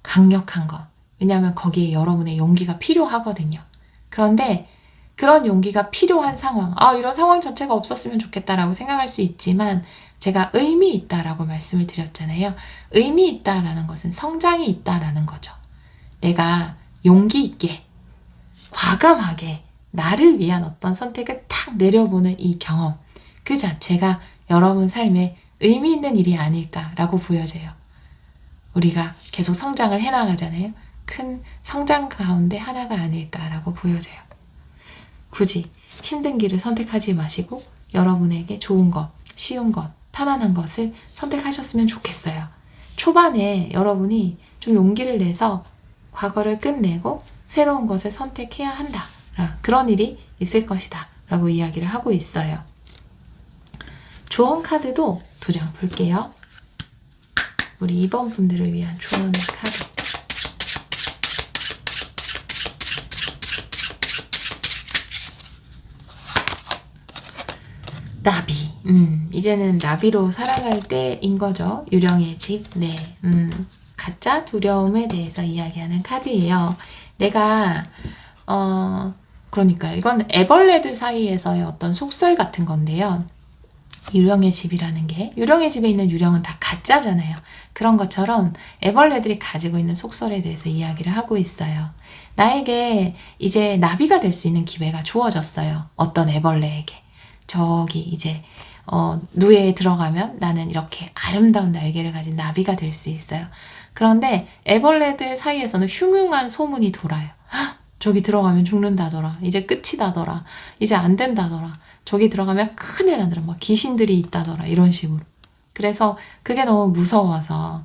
강력한 것. 왜냐하면 거기에 여러분의 용기가 필요하거든요. 그런데 그런 용기가 필요한 상황, 이런 상황 자체가 없었으면 좋겠다라고 생각할 수 있지만, 제가 의미 있다라고 말씀을 드렸잖아요. 의미 있다라는 것은 성장이 있다라는 거죠. 내가 용기 있게, 과감하게 나를 위한 어떤 선택을 탁 내려보는 이 경험, 그 자체가 여러분 삶에 의미 있는 일이 아닐까라고 보여져요. 우리가 계속 성장을 해나가잖아요. 큰 성장 가운데 하나가 아닐까라고 보여져요. 굳이 힘든 길을 선택하지 마시고 여러분에게 좋은 것, 쉬운 것, 편안한 것을 선택하셨으면 좋겠어요. 초반에 여러분이 좀 용기를 내서 과거를 끝내고 새로운 것을 선택해야 한다. 그런 일이 있을 것이다. 라고 이야기를 하고 있어요. 조언 카드도 2장 볼게요. 우리 2번 분들을 위한 조언의 카드. 나비. 이제는 나비로 살아갈 때인 거죠. 유령의 집. 네. 가짜 두려움에 대해서 이야기하는 카드예요. 내가 그러니까요. 이건 애벌레들 사이에서의 어떤 속설 같은 건데요. 유령의 집이라는 게, 유령의 집에 있는 유령은 다 가짜잖아요. 그런 것처럼 애벌레들이 가지고 있는 속설에 대해서 이야기를 하고 있어요. 나에게 이제 나비가 될 수 있는 기회가 주어졌어요. 어떤 애벌레에게. 저기 이제 누에에 들어가면 나는 이렇게 아름다운 날개를 가진 나비가 될 수 있어요. 그런데 애벌레들 사이에서는 흉흉한 소문이 돌아요. 헉, 저기 들어가면 죽는다더라. 이제 끝이다더라. 이제 안 된다더라. 저기 들어가면 큰일 나더라. 막 귀신들이 있다더라. 이런 식으로. 그래서 그게 너무 무서워서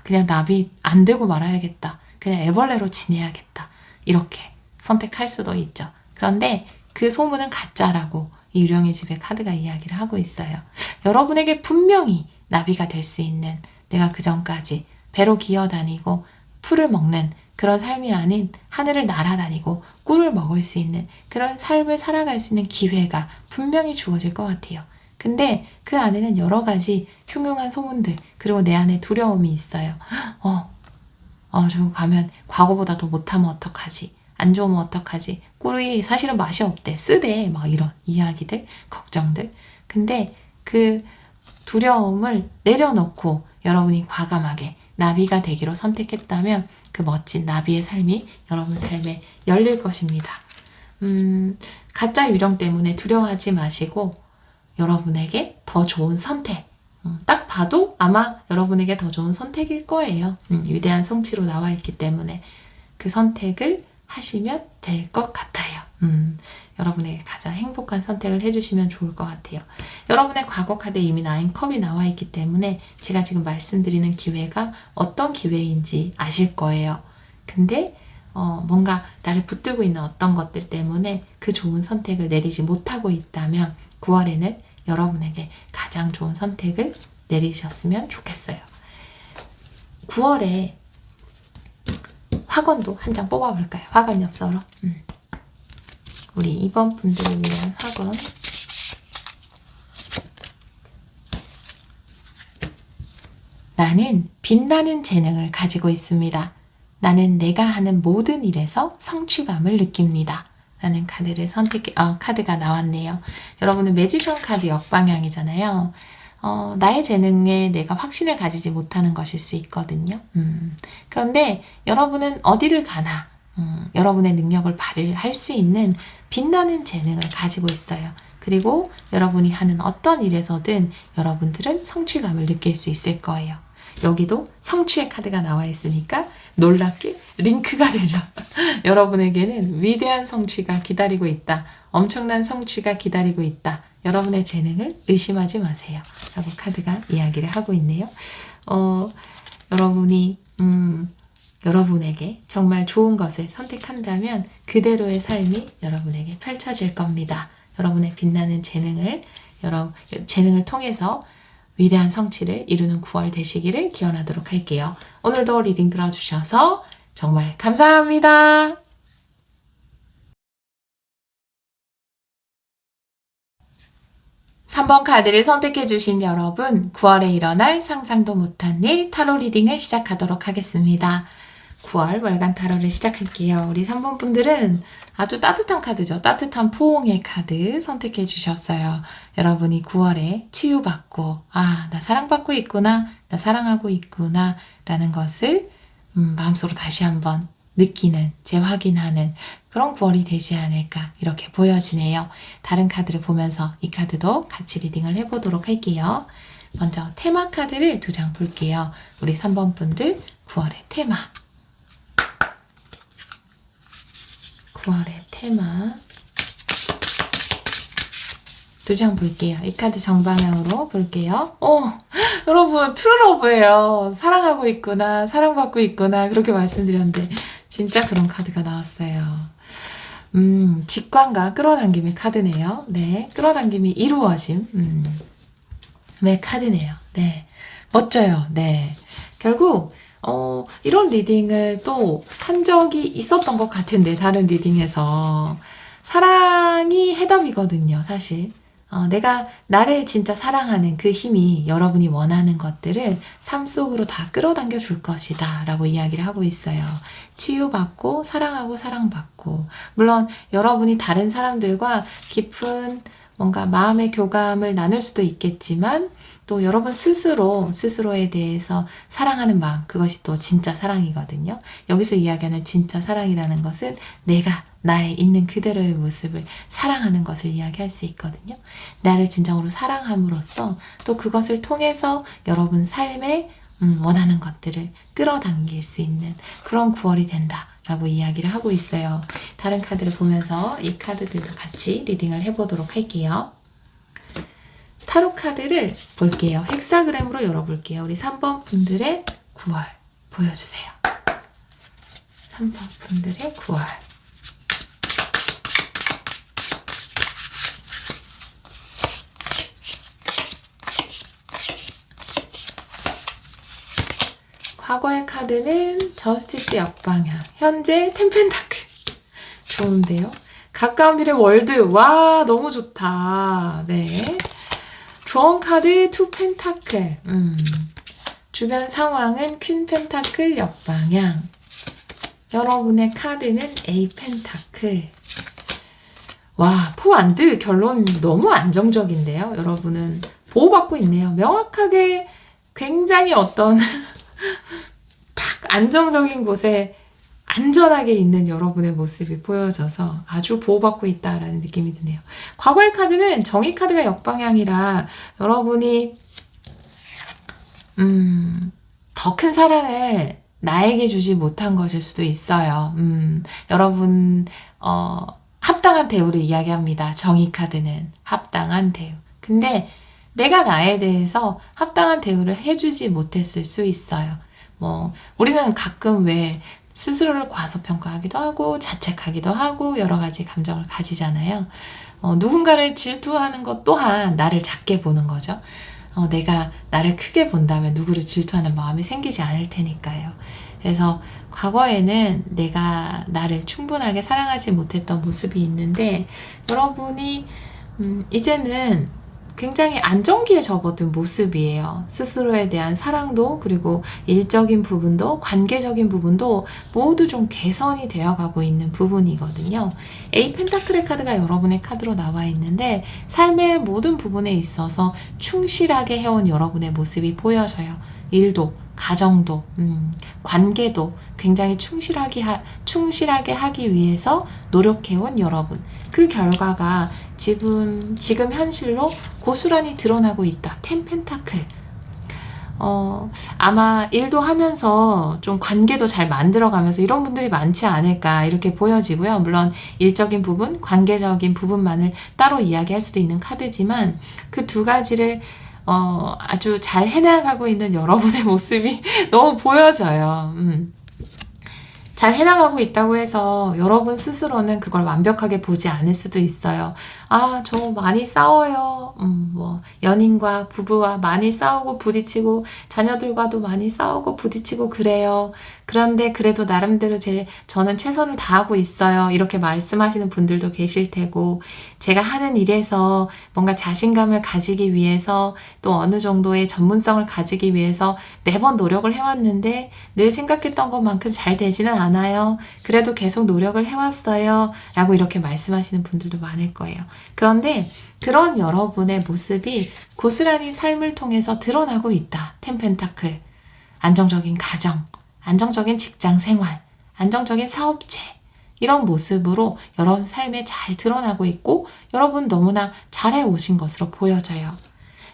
그냥 나비 안 되고 말아야겠다. 그냥 애벌레로 지내야겠다. 이렇게 선택할 수도 있죠. 그런데 그 소문은 가짜라고 이 유령의 집에 카드가 이야기를 하고 있어요. 여러분에게 분명히 나비가 될 수 있는, 내가 그 전까지 배로 기어다니고 풀을 먹는 그런 삶이 아닌 하늘을 날아다니고 꿀을 먹을 수 있는 그런 삶을 살아갈 수 있는 기회가 분명히 주어질 것 같아요. 근데 그 안에는 여러 가지 흉흉한 소문들, 그리고 내 안에 두려움이 있어요. 저거 가면 과거보다 더 못하면 어떡하지? 안 좋으면 어떡하지? 꿀이 사실은 맛이 없대, 쓰대, 막 이런 이야기들, 걱정들. 근데 그 두려움을 내려놓고 여러분이 과감하게 나비가 되기로 선택했다면 그 멋진 나비의 삶이 여러분 삶에 열릴 것입니다. 가짜 유령 때문에 두려워하지 마시고 여러분에게 더 좋은 선택, 딱 봐도 아마 여러분에게 더 좋은 선택일 거예요. 위대한 성취로 나와 있기 때문에 그 선택을 하시면 될 것 같아요. 여러분에게 가장 행복한 선택을 해주시면 좋을 것 같아요. 여러분의 과거 카드에 이미 9컵이 나와 있기 때문에 제가 지금 말씀드리는 기회가 어떤 기회인지 아실 거예요. 근데 뭔가 나를 붙들고 있는 어떤 것들 때문에 그 좋은 선택을 내리지 못하고 있다면 9월에는 여러분에게 가장 좋은 선택을 내리셨으면 좋겠어요. 9월에 화건도 한 장 뽑아볼까요? 화건 엽서로. 우리 2번 분들을 위한 화건. 나는 빛나는 재능을 가지고 있습니다. 나는 내가 하는 모든 일에서 성취감을 느낍니다. 라는 카드가 나왔네요. 여러분은 매지션 카드 역방향이잖아요. 나의 재능에 내가 확신을 가지지 못하는 것일 수 있거든요. 그런데 여러분은 어디를 가나 여러분의 능력을 발휘할 수 있는 빛나는 재능을 가지고 있어요. 그리고 여러분이 하는 어떤 일에서든 여러분들은 성취감을 느낄 수 있을 거예요. 여기도 성취의 카드가 나와 있으니까 놀랍게 링크가 되죠. 여러분에게는 위대한 성취가 기다리고 있다. 엄청난 성취가 기다리고 있다. 여러분의 재능을 의심하지 마세요. 라고 카드가 이야기를 하고 있네요. 여러분이 여러분에게 정말 좋은 것을 선택한다면 그대로의 삶이 여러분에게 펼쳐질 겁니다. 여러분의 빛나는 재능을 통해서 위대한 성취를 이루는 9월 되시기를 기원하도록 할게요. 오늘도 리딩 들어주셔서 정말 감사합니다. (3번) 카드를 선택해주신 여러분, 9월에 일어날 상상도 못한 일 타로 리딩을 시작하도록 하겠습니다. 9월 월간 타로를 시작할게요. 우리 3번 분들은 아주 따뜻한 카드죠. 따뜻한 포옹의 카드 선택해 주셨어요. 여러분이 9월에 치유받고 나 사랑받고 있구나, 나 사랑하고 있구나 라는 것을 마음속으로 다시 한번 느끼는, 재확인하는 그런 9월이 되지 않을까 이렇게 보여지네요. 다른 카드를 보면서 이 카드도 같이 리딩을 해보도록 할게요. 먼저 테마 카드를 2장 볼게요. 우리 3번 분들 9월의 테마. 9월의 테마 2장 볼게요. 이 카드 정방향으로 볼게요. 여러분 트루러브예요. 사랑하고 있구나, 사랑받고 있구나 그렇게 말씀드렸는데 진짜 그런 카드가 나왔어요. 직관과 끌어당김의 카드네요. 네, 끌어당김이 이루어짐. 의 카드네요. 네, 멋져요. 네, 결국 이런 리딩을 또 한 적이 있었던 것 같은데 다른 리딩에서 사랑이 해답이거든요. 사실 내가 나를 진짜 사랑하는 그 힘이 여러분이 원하는 것들을 삶 속으로 다 끌어당겨 줄 것이다 라고 이야기를 하고 있어요. 치유받고 사랑하고 사랑받고, 물론 여러분이 다른 사람들과 깊은 뭔가 마음의 교감을 나눌 수도 있겠지만 또 여러분 스스로에 대해서 사랑하는 마음, 그것이 또 진짜 사랑이거든요. 여기서 이야기하는 진짜 사랑이라는 것은 내가 나의 있는 그대로의 모습을 사랑하는 것을 이야기할 수 있거든요. 나를 진정으로 사랑함으로써 또 그것을 통해서 여러분 삶에 원하는 것들을 끌어당길 수 있는 그런 9월이 된다라고 이야기를 하고 있어요. 다른 카드를 보면서 이 카드들도 같이 리딩을 해보도록 할게요. 타로 카드를 볼게요. 헥사그램으로 열어볼게요. 우리 3번 분들의 9월 보여주세요. 3번 분들의 9월. 과거의 카드는 저스티스 역방향, 현재 템펜타클. 좋은데요? 가까운 미래 월드. 와, 너무 좋다. 네. 좋은 카드 투 펜타클. 주변 상황은 퀸 펜타클 역방향. 여러분의 카드는 에이 펜타클. 와, 포완드 결론 너무 안정적인데요. 여러분은 보호받고 있네요. 명확하게 굉장히 어떤 딱 안정적인 곳에 안전하게 있는 여러분의 모습이 보여져서 아주 보호받고 있다라는 느낌이 드네요. 과거의 카드는 정의 카드가 역방향이라 여러분이 더 큰 사랑을 나에게 주지 못한 것일 수도 있어요. 여러분 합당한 대우를 이야기합니다. 정의 카드는 합당한 대우. 근데 내가 나에 대해서 합당한 대우를 해주지 못했을 수 있어요. 우리는 가끔 왜 스스로를 과소평가하기도 하고 자책하기도 하고 여러 가지 감정을 가지잖아요. 누군가를 질투하는 것 또한 나를 작게 보는 거죠. 내가 나를 크게 본다면 누구를 질투하는 마음이 생기지 않을 테니까요. 그래서 과거에는 내가 나를 충분하게 사랑하지 못했던 모습이 있는데 여러분이 이제는 굉장히 안정기에 접어든 모습이에요. 스스로에 대한 사랑도 그리고 일적인 부분도 관계적인 부분도 모두 좀 개선이 되어가고 있는 부분이거든요. 에이 펜타클의 카드가 여러분의 카드로 나와 있는데 삶의 모든 부분에 있어서 충실하게 해온 여러분의 모습이 보여져요. 일도 가정도 관계도 굉장히 충실하게 하기 위해서 노력해온 여러분. 그 결과가 지금 현실로 고스란히 드러나고 있다. 10 펜타클. 아마 일도 하면서 좀 관계도 잘 만들어가면서 이런 분들이 많지 않을까 이렇게 보여지고요. 물론 일적인 부분, 관계적인 부분만을 따로 이야기할 수도 있는 카드지만 그 두 가지를 아주 잘 해나가고 있는 여러분의 모습이 너무 보여져요. 잘 해나가고 있다고 해서 여러분 스스로는 그걸 완벽하게 보지 않을 수도 있어요. 아, 저 많이 싸워요. 연인과 부부와 많이 싸우고 부딪히고 자녀들과도 많이 싸우고 부딪히고 그래요. 그런데 그래도 나름대로 저는 최선을 다하고 있어요. 이렇게 말씀하시는 분들도 계실 테고 제가 하는 일에서 뭔가 자신감을 가지기 위해서 또 어느 정도의 전문성을 가지기 위해서 매번 노력을 해왔는데 늘 생각했던 것만큼 잘 되지는 않아요. 그래도 계속 노력을 해왔어요. 라고 이렇게 말씀하시는 분들도 많을 거예요. 그런데 그런 여러분의 모습이 고스란히 삶을 통해서 드러나고 있다. 10 펜타클. 안정적인 가정, 안정적인 직장 생활, 안정적인 사업체 이런 모습으로 여러분 삶에 잘 드러나고 있고 여러분 너무나 잘해 오신 것으로 보여져요.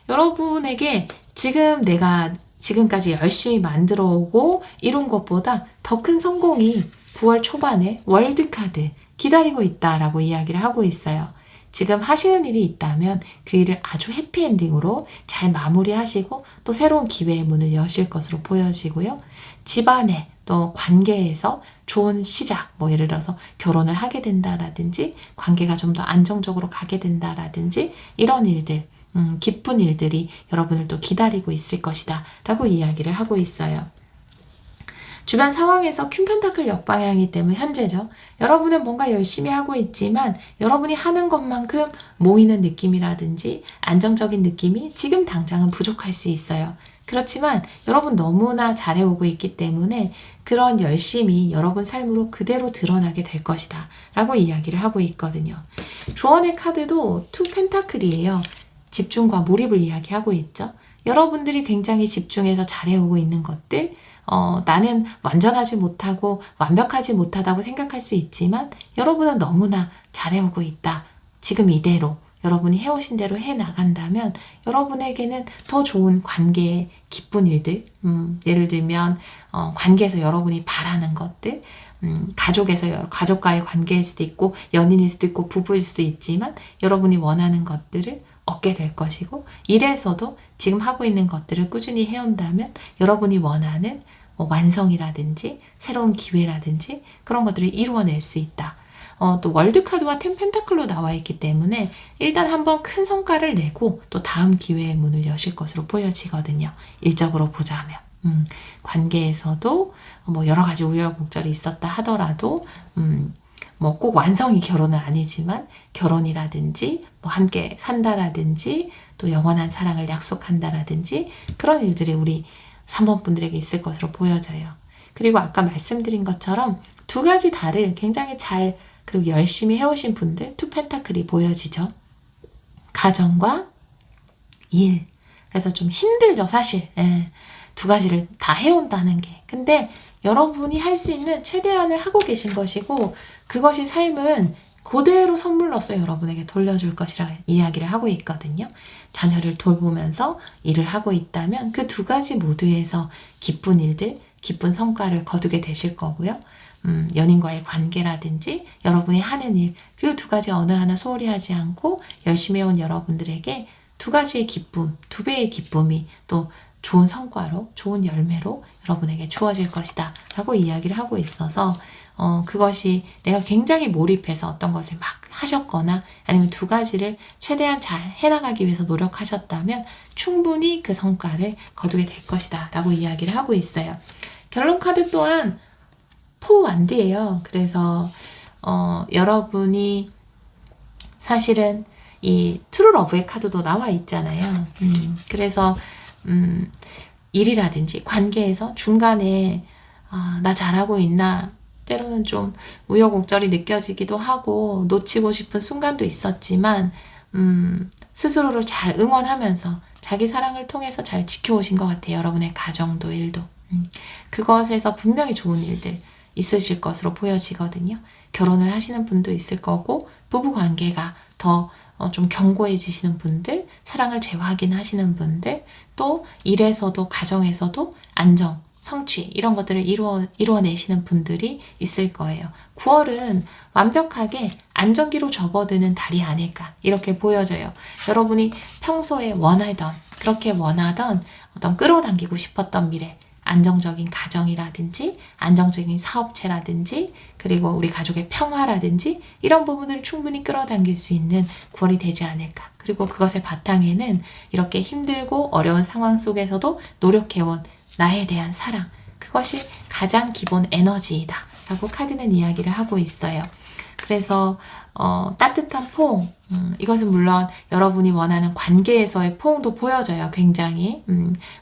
여러분에게 지금 내가 지금까지 열심히 만들어 오고 이룬 것보다 더 큰 성공이 9월 초반에 월드카드 기다리고 있다라고 이야기를 하고 있어요. 지금 하시는 일이 있다면 그 일을 아주 해피엔딩으로 잘 마무리하시고 또 새로운 기회의 문을 여실 것으로 보여지고요. 집안에 또 관계에서 좋은 시작, 예를 들어서 결혼을 하게 된다라든지 관계가 좀 더 안정적으로 가게 된다라든지 이런 일들, 기쁜 일들이 여러분을 또 기다리고 있을 것이다 라고 이야기를 하고 있어요. 주변 상황에서 퀸 펜타클 역방향이기 때문에 현재죠. 여러분은 뭔가 열심히 하고 있지만 여러분이 하는 것만큼 모이는 느낌이라든지 안정적인 느낌이 지금 당장은 부족할 수 있어요. 그렇지만 여러분 너무나 잘해오고 있기 때문에 그런 열심이 여러분 삶으로 그대로 드러나게 될 것이다 라고 이야기를 하고 있거든요. 조언의 카드도 투 펜타클이에요. 집중과 몰입을 이야기하고 있죠. 여러분들이 굉장히 집중해서 잘해오고 있는 것들, 나는 완전하지 못하고 완벽하지 못하다고 생각할 수 있지만 여러분은 너무나 잘해오고 있다. 지금 이대로 여러분이 해오신 대로 해 나간다면 여러분에게는 더 좋은 관계의 기쁜 일들, 예를 들면 관계에서 여러분이 바라는 것들, 가족과의 관계일 수도 있고 연인일 수도 있고 부부일 수도 있지만 여러분이 원하는 것들을 얻게 될 것이고, 일에서도 지금 하고 있는 것들을 꾸준히 해온다면 여러분이 원하는 완성이라든지 새로운 기회라든지 그런 것들을 이루어낼 수 있다. 또 월드카드와 펜타클로 나와 있기 때문에 일단 한번 큰 성과를 내고 또 다음 기회의 문을 여실 것으로 보여지거든요. 일적으로 보자면. 관계에서도 뭐 여러 가지 우여곡절이 있었다 하더라도 뭐 꼭 완성이 결혼은 아니지만 결혼이라든지 뭐 함께 산다라든지 또 영원한 사랑을 약속한다라든지 그런 일들이 우리 3번 분들에게 있을 것으로 보여져요. 그리고 아까 말씀드린 것처럼 두 가지 달을 굉장히 잘 그리고 열심히 해오신 분들, 투 펜타클이 보여지죠. 가정과 일. 그래서 좀 힘들죠, 사실. 두 가지를 다 해온다는 게. 근데 여러분이 할 수 있는 최대한을 하고 계신 것이고, 그것이 삶은 그대로 선물로서 여러분에게 돌려줄 것이라 이야기를 하고 있거든요. 자녀를 돌보면서 일을 하고 있다면 그 두 가지 모두에서 기쁜 일들, 기쁜 성과를 거두게 되실 거고요. 연인과의 관계라든지 여러분이 하는 일, 그 두 가지 어느 하나 소홀히 하지 않고 열심히 해온 여러분들에게 두 가지의 기쁨, 두 배의 기쁨이 또 좋은 성과로, 좋은 열매로 여러분에게 주어질 것이다 라고 이야기를 하고 있어서 그것이 내가 굉장히 몰입해서 어떤 것을 막 하셨거나 아니면 두 가지를 최대한 잘 해나가기 위해서 노력하셨다면 충분히 그 성과를 거두게 될 것이다 라고 이야기를 하고 있어요. 결론 카드 또한 포완드예요. 그래서 여러분이 사실은 이 트루 러브의 카드도 나와 있잖아요. 그래서 일이라든지 관계에서 중간에 나 잘하고 있나 때로는 좀 우여곡절이 느껴지기도 하고 놓치고 싶은 순간도 있었지만 스스로를 잘 응원하면서 자기 사랑을 통해서 잘 지켜오신 것 같아요. 여러분의 가정도 일도. 그것에서 분명히 좋은 일들 있으실 것으로 보여지거든요. 결혼을 하시는 분도 있을 거고 부부 관계가 더 좀 견고해지시는 분들, 사랑을 재확인하시는 분들, 또 일에서도 가정에서도 안정, 성취 이런 것들을 이루어내시는 분들이 있을 거예요. 9월은 완벽하게 안정기로 접어드는 달이 아닐까 이렇게 보여져요. 여러분이 평소에 그렇게 원하던 어떤 끌어당기고 싶었던 미래, 안정적인 가정이라든지 안정적인 사업체라든지 그리고 우리 가족의 평화라든지 이런 부분을 충분히 끌어당길 수 있는 9월이 되지 않을까. 그리고 그것의 바탕에는 이렇게 힘들고 어려운 상황 속에서도 노력해온 나에 대한 사랑, 그것이 가장 기본 에너지이다 라고 카드는 이야기를 하고 있어요. 그래서 따뜻한 포옹, 이것은 물론 여러분이 원하는 관계에서의 포옹도 보여져요. 굉장히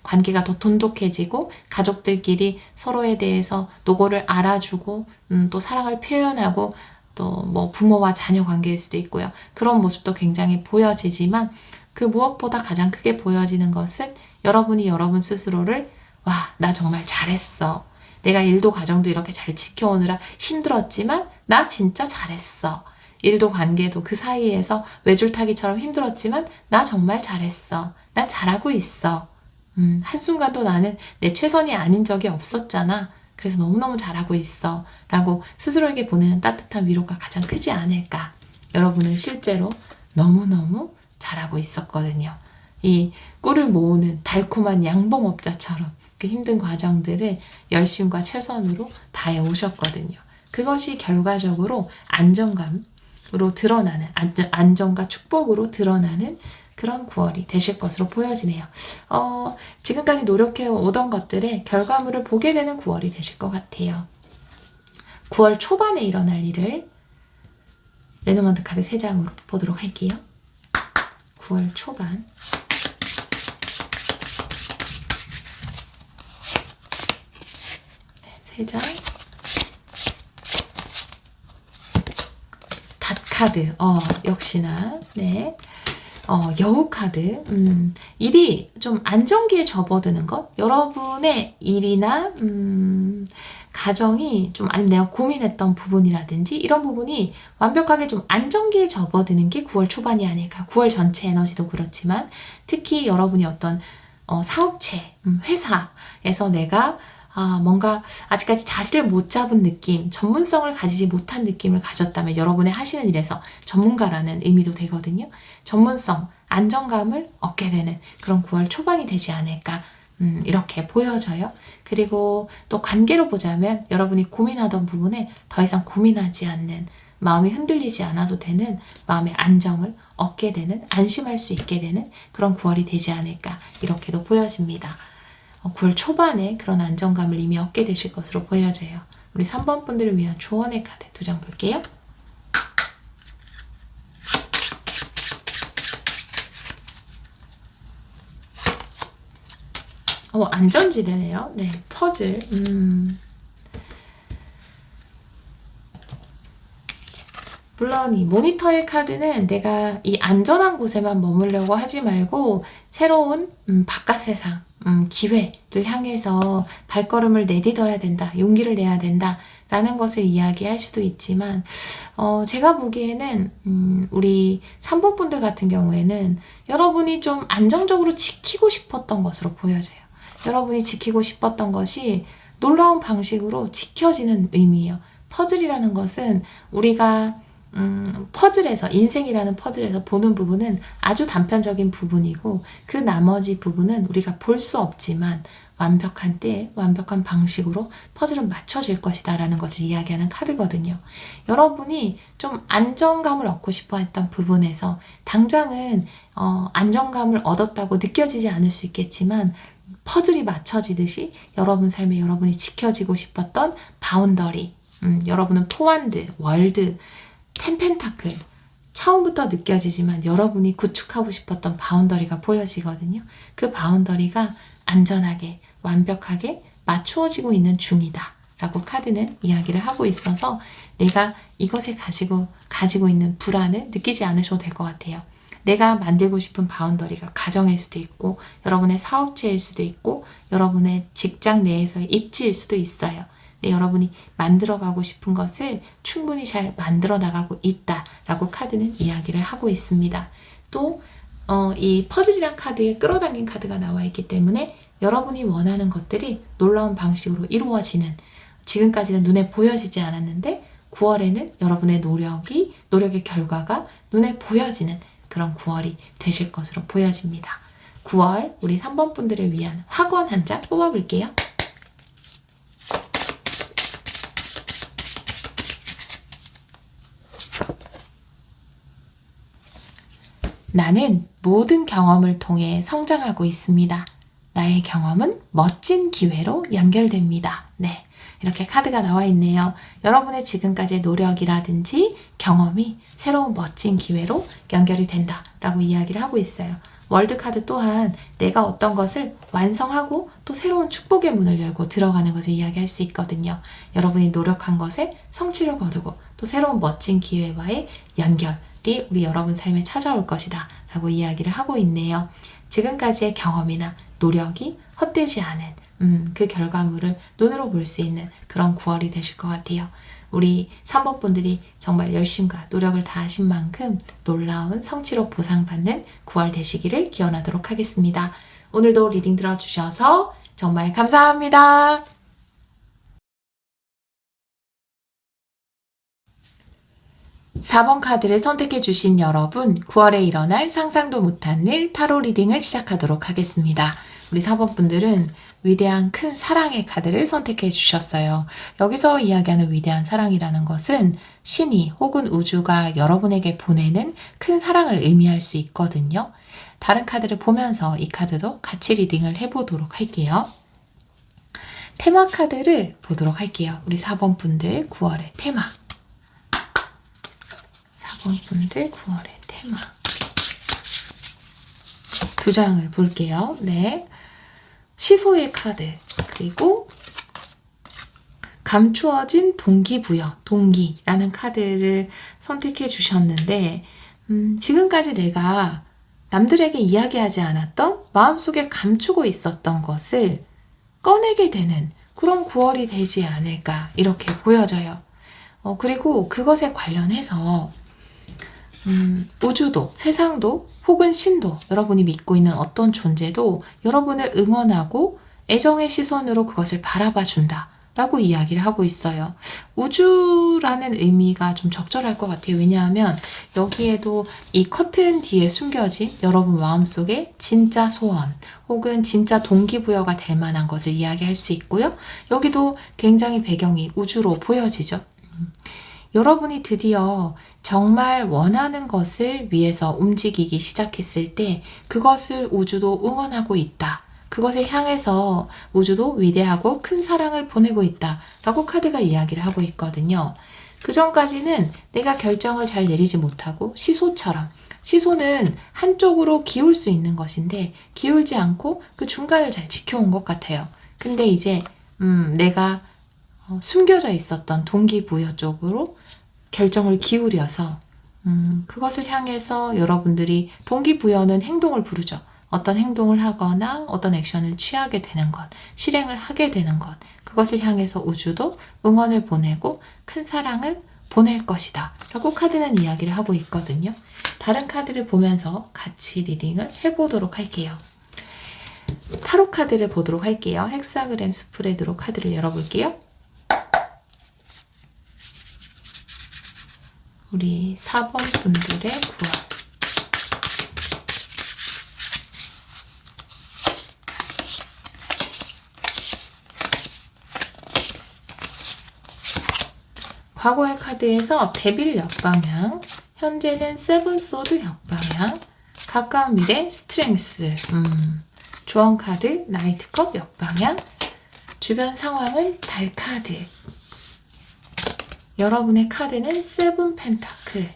관계가 더 돈독해지고 가족들끼리 서로에 대해서 노고를 알아주고 또 사랑을 표현하고 또 뭐 부모와 자녀 관계일 수도 있고요. 그런 모습도 굉장히 보여지지만 그 무엇보다 가장 크게 보여지는 것은 여러분이 여러분 스스로를 와, 나 정말 잘했어. 내가 일도 가정도 이렇게 잘 지켜오느라 힘들었지만 나 진짜 잘했어. 일도 관계도 그 사이에서 외줄타기처럼 힘들었지만 나 정말 잘했어. 난 잘하고 있어. 한순간도 나는 내 최선이 아닌 적이 없었잖아. 그래서 너무너무 잘하고 있어. 라고 스스로에게 보내는 따뜻한 위로가 가장 크지 않을까. 여러분은 실제로 너무너무 잘하고 있었거든요. 이 꿀을 모으는 달콤한 양봉업자처럼 그 힘든 과정들을 열심과 최선으로 다해 오셨거든요. 그것이 결과적으로 안정감으로 드러나는, 안정과 축복으로 드러나는 그런 9월이 되실 것으로 보여지네요. 지금까지 노력해 오던 것들의 결과물을 보게 되는 9월이 되실 것 같아요. 9월 초반에 일어날 일을 레노먼트 카드 3장으로 보도록 할게요. 9월 초반. 네, 3장. 닷카드. 역시나. 네. 여우 카드. 일이 좀 안정기에 접어드는 것. 여러분의 일이나, 가정이 좀, 아니면 내가 고민했던 부분이라든지 이런 부분이 완벽하게 좀 안정기에 접어드는 게 9월 초반이 아닐까. 9월 전체 에너지도 그렇지만 특히 여러분이 어떤 사업체, 회사에서 내가 뭔가 아직까지 자리를 못 잡은 느낌, 전문성을 가지지 못한 느낌을 가졌다면 여러분의 하시는 일에서 전문가라는 의미도 되거든요. 전문성, 안정감을 얻게 되는 그런 9월 초반이 되지 않을까 이렇게 보여져요. 그리고 또 관계로 보자면 여러분이 고민하던 부분에 더 이상 고민하지 않는, 마음이 흔들리지 않아도 되는 마음의 안정을 얻게 되는, 안심할 수 있게 되는 그런 9월이 되지 않을까 이렇게도 보여집니다. 9월 초반에 그런 안정감을 이미 얻게 되실 것으로 보여져요. 우리 3번 분들을 위한 조언의 카드 2장 볼게요. 안전지대네요. 네, 퍼즐. 물론 이 모니터의 카드는 내가 이 안전한 곳에만 머물려고 하지 말고 새로운 바깥 세상, 기회를 향해서 발걸음을 내딛어야 된다, 용기를 내야 된다 라는 것을 이야기할 수도 있지만 제가 보기에는 우리 3번 분들 같은 경우에는 여러분이 좀 안정적으로 지키고 싶었던 것으로 보여져요. 여러분이 지키고 싶었던 것이 놀라운 방식으로 지켜지는 의미예요. 퍼즐이라는 것은 우리가 퍼즐에서, 인생이라는 퍼즐에서 보는 부분은 아주 단편적인 부분이고 그 나머지 부분은 우리가 볼 수 없지만 완벽한 때에 완벽한 방식으로 퍼즐은 맞춰질 것이다 라는 것을 이야기하는 카드거든요. 여러분이 좀 안정감을 얻고 싶어 했던 부분에서 당장은 안정감을 얻었다고 느껴지지 않을 수 있겠지만 퍼즐이 맞춰지듯이 여러분 삶에 여러분이 지켜지고 싶었던 바운더리, 여러분은 포완드, 월드, 텐펜타클, 처음부터 느껴지지만 여러분이 구축하고 싶었던 바운더리가 보여지거든요. 그 바운더리가 안전하게, 완벽하게 맞추어지고 있는 중이다 라고 카드는 이야기를 하고 있어서 내가 이것에 가지고 있는 불안을 느끼지 않으셔도 될 것 같아요. 내가 만들고 싶은 바운더리가 가정일 수도 있고 여러분의 사업체일 수도 있고 여러분의 직장 내에서의 입지일 수도 있어요. 네, 여러분이 만들어가고 싶은 것을 충분히 잘 만들어 나가고 있다라고 카드는 이야기를 하고 있습니다. 또 이 퍼즐이란 카드에 끌어당긴 카드가 나와 있기 때문에 여러분이 원하는 것들이 놀라운 방식으로 이루어지는, 지금까지는 눈에 보여지지 않았는데 9월에는 여러분의 노력의 결과가 눈에 보여지는 그런 9월이 되실 것으로 보여집니다. 9월 우리 3번 분들을 위한 학원 한 장 뽑아볼게요. 나는 모든 경험을 통해 성장하고 있습니다. 나의 경험은 멋진 기회로 연결됩니다. 네, 이렇게 카드가 나와 있네요. 여러분의 지금까지의 노력이라든지 경험이 새로운 멋진 기회로 연결이 된다라고 이야기를 하고 있어요. 월드카드 또한 내가 어떤 것을 완성하고 또 새로운 축복의 문을 열고 들어가는 것을 이야기할 수 있거든요. 여러분이 노력한 것에 성취를 거두고 또 새로운 멋진 기회와의 연결이 우리 여러분 삶에 찾아올 것이다 라고 이야기를 하고 있네요. 지금까지의 경험이나 노력이 헛되지 않은 그 결과물을 눈으로 볼 수 있는 그런 9월이 되실 것 같아요. 우리 3번 분들이 정말 열심과 노력을 다하신 만큼 놀라운 성취로 보상받는 9월 되시기를 기원하도록 하겠습니다. 오늘도 리딩 들어주셔서 정말 감사합니다. (4번) 카드를 선택해 주신 여러분, 9월에 일어날 상상도 못한 일 타로 리딩을 시작하도록 하겠습니다. 우리 4번 분들은 위대한 큰 사랑의 카드를 선택해 주셨어요. 여기서 이야기하는 위대한 사랑이라는 것은 신이 혹은 우주가 여러분에게 보내는 큰 사랑을 의미할 수 있거든요. 다른 카드를 보면서 이 카드도 같이 리딩을 해보도록 할게요. 테마 카드를 보도록 할게요. 우리 4번 분들 9월의 테마. 4번 분들 9월의 테마. 2장을 볼게요. 네. 시소의 카드, 그리고 감추어진 동기부여, 동기라는 카드를 선택해 주셨는데 지금까지 내가 남들에게 이야기하지 않았던 마음속에 감추고 있었던 것을 꺼내게 되는 그런 9월이 되지 않을까 이렇게 보여져요. 그리고 그것에 관련해서 우주도, 세상도, 혹은 신도, 여러분이 믿고 있는 어떤 존재도 여러분을 응원하고 애정의 시선으로 그것을 바라봐 준다 라고 이야기를 하고 있어요. 우주라는 의미가 좀 적절할 것 같아요. 왜냐하면 여기에도 이 커튼 뒤에 숨겨진 여러분 마음속에 진짜 소원 혹은 진짜 동기부여가 될 만한 것을 이야기할 수 있고요. 여기도 굉장히 배경이 우주로 보여지죠. 여러분이 드디어 정말 원하는 것을 위해서 움직이기 시작했을 때 그것을 우주도 응원하고 있다. 그것을 향해서 우주도 위대하고 큰 사랑을 보내고 있다 라고 카드가 이야기를 하고 있거든요. 그 전까지는 내가 결정을 잘 내리지 못하고 시소처럼, 시소는 한쪽으로 기울 수 있는 것인데 기울지 않고 그 중간을 잘 지켜온 것 같아요. 근데 이제 내가 숨겨져 있었던 동기부여 쪽으로 결정을 기울여서 그것을 향해서 여러분들이 동기부여는 행동을 부르죠. 어떤 행동을 하거나 어떤 액션을 취하게 되는 것, 실행을 하게 되는 것, 그것을 향해서 우주도 응원을 보내고 큰 사랑을 보낼 것이다 라고 카드는 이야기를 하고 있거든요. 다른 카드를 보면서 같이 리딩을 해보도록 할게요. 타로 카드를 보도록 할게요. 헥사그램 스프레드로 카드를 열어볼게요. 우리 4번 분들의 9월. 과거의 카드에서 데빌 역방향, 현재는 세븐 소드 역방향, 가까운 미래 스트렝스, 조언 카드 나이트컵 역방향, 주변 상황은 달 카드, 여러분의 카드는 세븐 펜타클,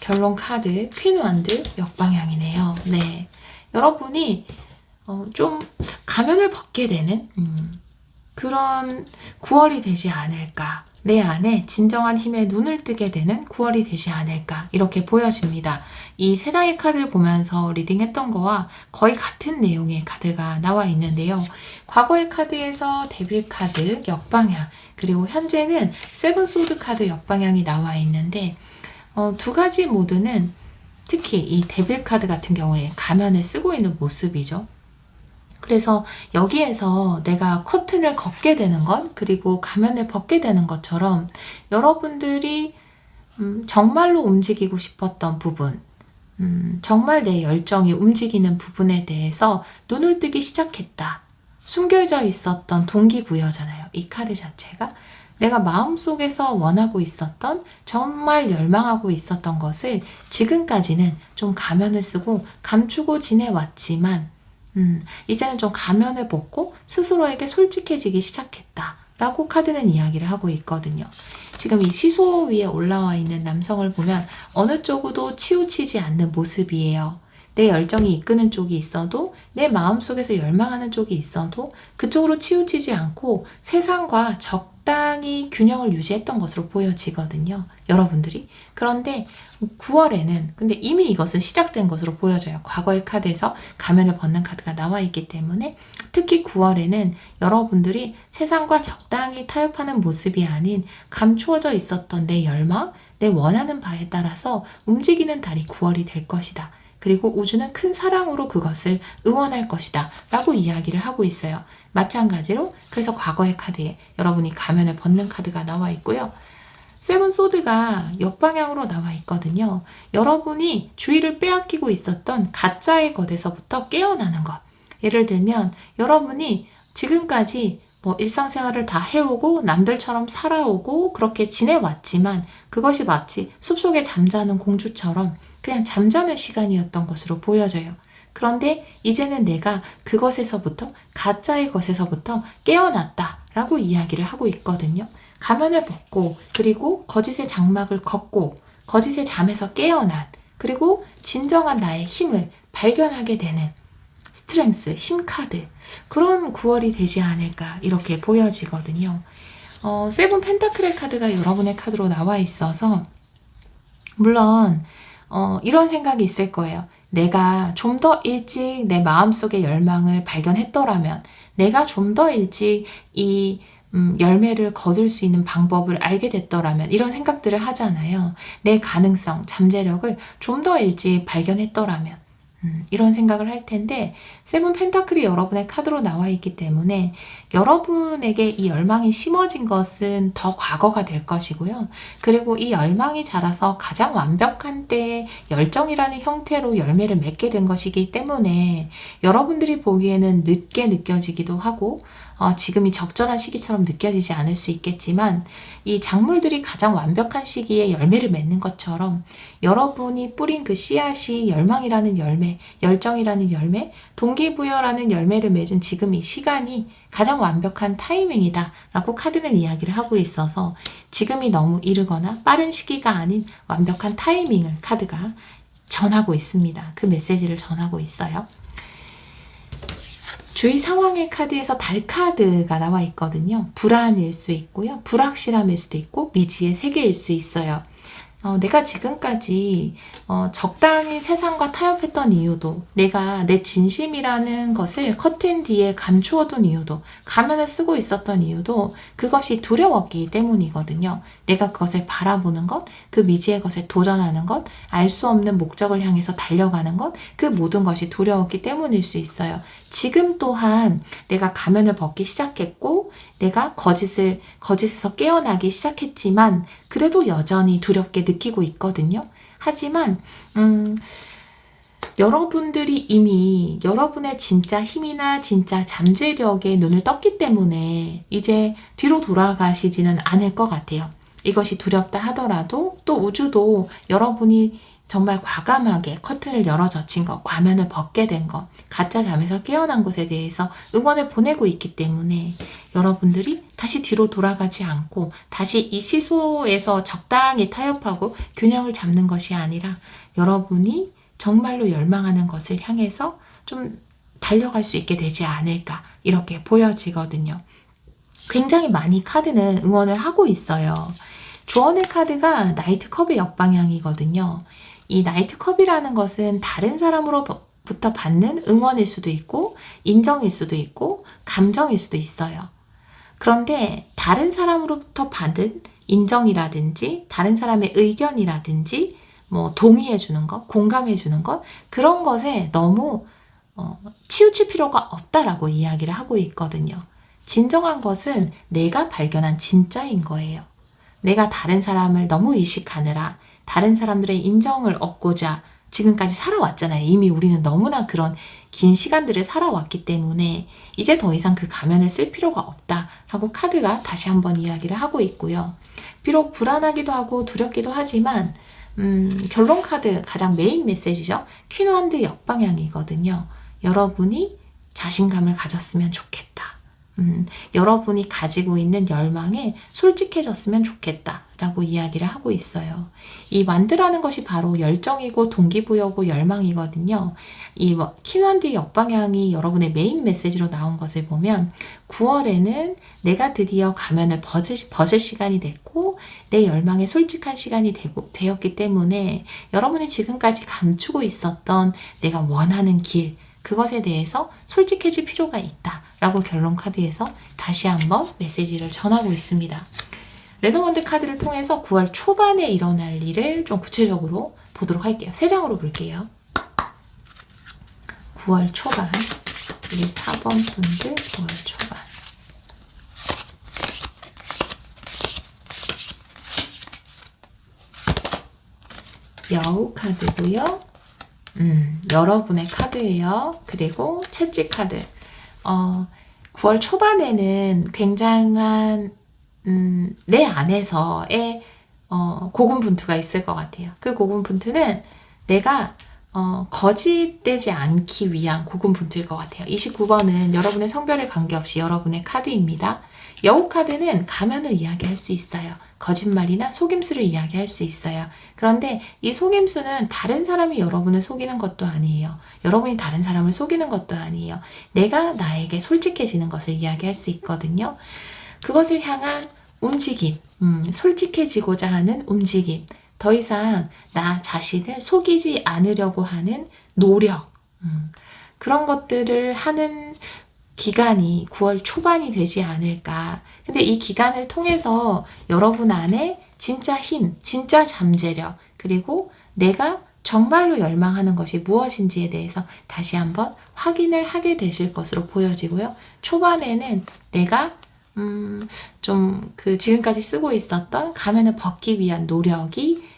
결론 카드 퀸 완드 역방향이네요. 네, 여러분이 좀 가면을 벗게 되는 그런 9월이 되지 않을까. 내 안에 진정한 힘에 눈을 뜨게 되는 9월이 되지 않을까 이렇게 보여집니다. 이 세 장의 카드를 보면서 리딩했던 거와 거의 같은 내용의 카드가 나와 있는데요. 과거의 카드에서 데빌 카드 역방향 그리고 현재는 세븐 소드 카드 역방향이 나와 있는데 두 가지 모두는 특히 이 데빌 카드 같은 경우에 가면을 쓰고 있는 모습이죠. 그래서 여기에서 내가 커튼을 걷게 되는 것 그리고 가면을 벗게 되는 것처럼 여러분들이 정말로 움직이고 싶었던 부분 정말 내 열정이 움직이는 부분에 대해서 눈을 뜨기 시작했다. 숨겨져 있었던 동기부여잖아요. 이 카드 자체가 내가 마음속에서 원하고 있었던 정말 열망하고 있었던 것을 지금까지는 좀 가면을 쓰고 감추고 지내왔지만 이제는 좀 가면을 벗고 스스로에게 솔직해지기 시작했다 라고 카드는 이야기를 하고 있거든요. 지금 이 시소 위에 올라와 있는 남성을 보면 어느 쪽으로 치우치지 않는 모습이에요. 내 열정이 이끄는 쪽이 있어도 내 마음속에서 열망하는 쪽이 있어도 그쪽으로 치우치지 않고 세상과 적당히 균형을 유지했던 것으로 보여지거든요. 여러분들이. 그런데 9월에는 근데 이미 이것은 시작된 것으로 보여져요. 과거의 카드에서 가면을 벗는 카드가 나와 있기 때문에 특히 9월에는 여러분들이 세상과 적당히 타협하는 모습이 아닌 감추어져 있었던 내 열망, 내 원하는 바에 따라서 움직이는 달이 9월이 될 것이다. 그리고 우주는 큰 사랑으로 그것을 응원할 것이다 라고 이야기를 하고 있어요. 마찬가지로 그래서 과거의 카드에 여러분이 가면을 벗는 카드가 나와 있고요. 세븐 소드가 역방향으로 나와 있거든요. 여러분이 주의를 빼앗기고 있었던 가짜의 것에서부터 깨어나는 것. 예를 들면 여러분이 지금까지 일상생활을 다 해오고 남들처럼 살아오고 그렇게 지내왔지만 그것이 마치 숲속에 잠자는 공주처럼 그냥 잠자는 시간이었던 것으로 보여져요. 그런데 이제는 내가 그것에서부터 가짜의 것에서부터 깨어났다라고 이야기를 하고 있거든요. 가면을 벗고 그리고 거짓의 장막을 걷고 거짓의 잠에서 깨어난 그리고 진정한 나의 힘을 발견하게 되는 스트렝스, 힘 카드 그런 9월이 되지 않을까 이렇게 보여지거든요. 세븐 펜타클의 카드가 여러분의 카드로 나와 있어서 물론 이런 생각이 있을 거예요. 내가 좀 더 일찍 내 마음속의 열망을 발견했더라면, 내가 좀 더 일찍 이 열매를 거둘 수 있는 방법을 알게 됐더라면, 이런 생각들을 하잖아요. 내 가능성, 잠재력을 좀 더 일찍 발견했더라면, 이런 생각을 할 텐데, 세븐 펜타클이 여러분의 카드로 나와 있기 때문에 여러분에게 이 열망이 심어진 것은 더 과거가 될 것이고요. 그리고 이 열망이 자라서 가장 완벽한 때의 열정이라는 형태로 열매를 맺게 된 것이기 때문에 여러분들이 보기에는 늦게 느껴지기도 하고, 지금이 적절한 시기처럼 느껴지지 않을 수 있겠지만, 이 작물들이 가장 완벽한 시기에 열매를 맺는 것처럼 여러분이 뿌린 그 씨앗이 열망이라는 열매, 열정이라는 열매, 동기부여라는 열매를 맺은 지금 이 시간이 가장 완벽한 타이밍이다 라고 카드는 이야기를 하고 있어서, 지금이 너무 이르거나 빠른 시기가 아닌 완벽한 타이밍을 카드가 전하고 있습니다. 그 메시지를 전하고 있어요. 주위 상황의 카드에서 달 카드가 나와 있거든요. 불안일 수 있고요. 불확실함일 수도 있고, 미지의 세계일 수 있어요. 내가 지금까지 적당히 세상과 타협했던 이유도, 내가 내 진심이라는 것을 커튼 뒤에 감추어둔 이유도, 가면을 쓰고 있었던 이유도 그것이 두려웠기 때문이거든요. 내가 그것을 바라보는 것, 그 미지의 것에 도전하는 것, 알 수 없는 목적을 향해서 달려가는 것, 그 모든 것이 두려웠기 때문일 수 있어요. 지금 또한 내가 가면을 벗기 시작했고, 내가 거짓에서 깨어나기 시작했지만, 그래도 여전히 두렵게 느끼고 있거든요. 하지만 여러분들이 이미 여러분의 진짜 힘이나 진짜 잠재력에 눈을 떴기 때문에 이제 뒤로 돌아가시지는 않을 것 같아요. 이것이 두렵다 하더라도 또 우주도 여러분이 정말 과감하게 커튼을 열어 젖힌 것, 과면을 벗게 된 것, 가짜 잠에서 깨어난 것에 대해서 응원을 보내고 있기 때문에 여러분들이 다시 뒤로 돌아가지 않고 다시 이 시소에서 적당히 타협하고 균형을 잡는 것이 아니라, 여러분이 정말로 열망하는 것을 향해서 좀 달려갈 수 있게 되지 않을까, 이렇게 보여지거든요. 굉장히 많이 카드는 응원을 하고 있어요. 조언의 카드가 나이트 컵의 역방향이거든요. 이 나이트 컵이라는 것은 다른 사람으로부터 받는 응원일 수도 있고, 인정일 수도 있고, 감정일 수도 있어요. 그런데 다른 사람으로부터 받은 인정이라든지, 다른 사람의 의견이라든지, 뭐 동의해주는 것, 공감해주는 것, 그런 것에 너무 치우칠 필요가 없다라고 이야기를 하고 있거든요. 진정한 것은 내가 발견한 진짜인 거예요. 내가 다른 사람을 너무 의식하느라, 다른 사람들의 인정을 얻고자 지금까지 살아왔잖아요. 이미 우리는 너무나 그런 긴 시간들을 살아왔기 때문에 이제 더 이상 그 가면을 쓸 필요가 없다라고 카드가 다시 한번 이야기를 하고 있고요. 비록 불안하기도 하고 두렵기도 하지만 결론 카드, 가장 메인 메시지죠. 퀸 원드 역방향이거든요. 여러분이 자신감을 가졌으면 좋겠다. 여러분이 가지고 있는 열망에 솔직해졌으면 좋겠다 라고 이야기를 하고 있어요. 이 완드라는 것이 바로 열정이고 동기부여고 열망이거든요. 이 퀸원드의 역방향이 여러분의 메인 메시지로 나온 것을 보면, 9월에는 내가 드디어 가면을 벗을 시간이 됐고, 내 열망에 솔직한 시간이 되었기 때문에 여러분이 지금까지 감추고 있었던 내가 원하는 길, 그것에 대해서 솔직해질 필요가 있다 라고 결론 카드에서 다시 한번 메시지를 전하고 있습니다. 레노먼드 카드를 통해서 9월 초반에 일어날 일을 좀 구체적으로 보도록 할게요. 3장으로 볼게요. 9월 초반, 우리 4번 분들 9월 초반. 여우 카드고요. 여러분의 카드예요. 그리고 채찍 카드. 9월 초반에는 굉장한 내 안에서의 고군분투가 있을 것 같아요. 그 고군분투는 내가 거짓되지 않기 위한 고군분투일 것 같아요. 29번은 여러분의 성별에 관계없이 여러분의 카드입니다. 여우 카드는 가면을 이야기할 수 있어요. 거짓말이나 속임수를 이야기할 수 있어요. 그런데 이 속임수는 다른 사람이 여러분을 속이는 것도 아니에요. 여러분이 다른 사람을 속이는 것도 아니에요. 내가 나에게 솔직해지는 것을 이야기할 수 있거든요. 그것을 향한 움직임, 솔직해지고자 하는 움직임, 더 이상 나 자신을 속이지 않으려고 하는 노력, 그런 것들을 하는 기간이 9월 초반이 되지 않을까. 근데 이 기간을 통해서 여러분 안에 진짜 힘, 진짜 잠재력, 그리고 내가 정말로 열망하는 것이 무엇인지에 대해서 다시 한번 확인을 하게 되실 것으로 보여지고요. 초반에는 내가 좀 지금까지 쓰고 있었던 가면을 벗기 위한 노력이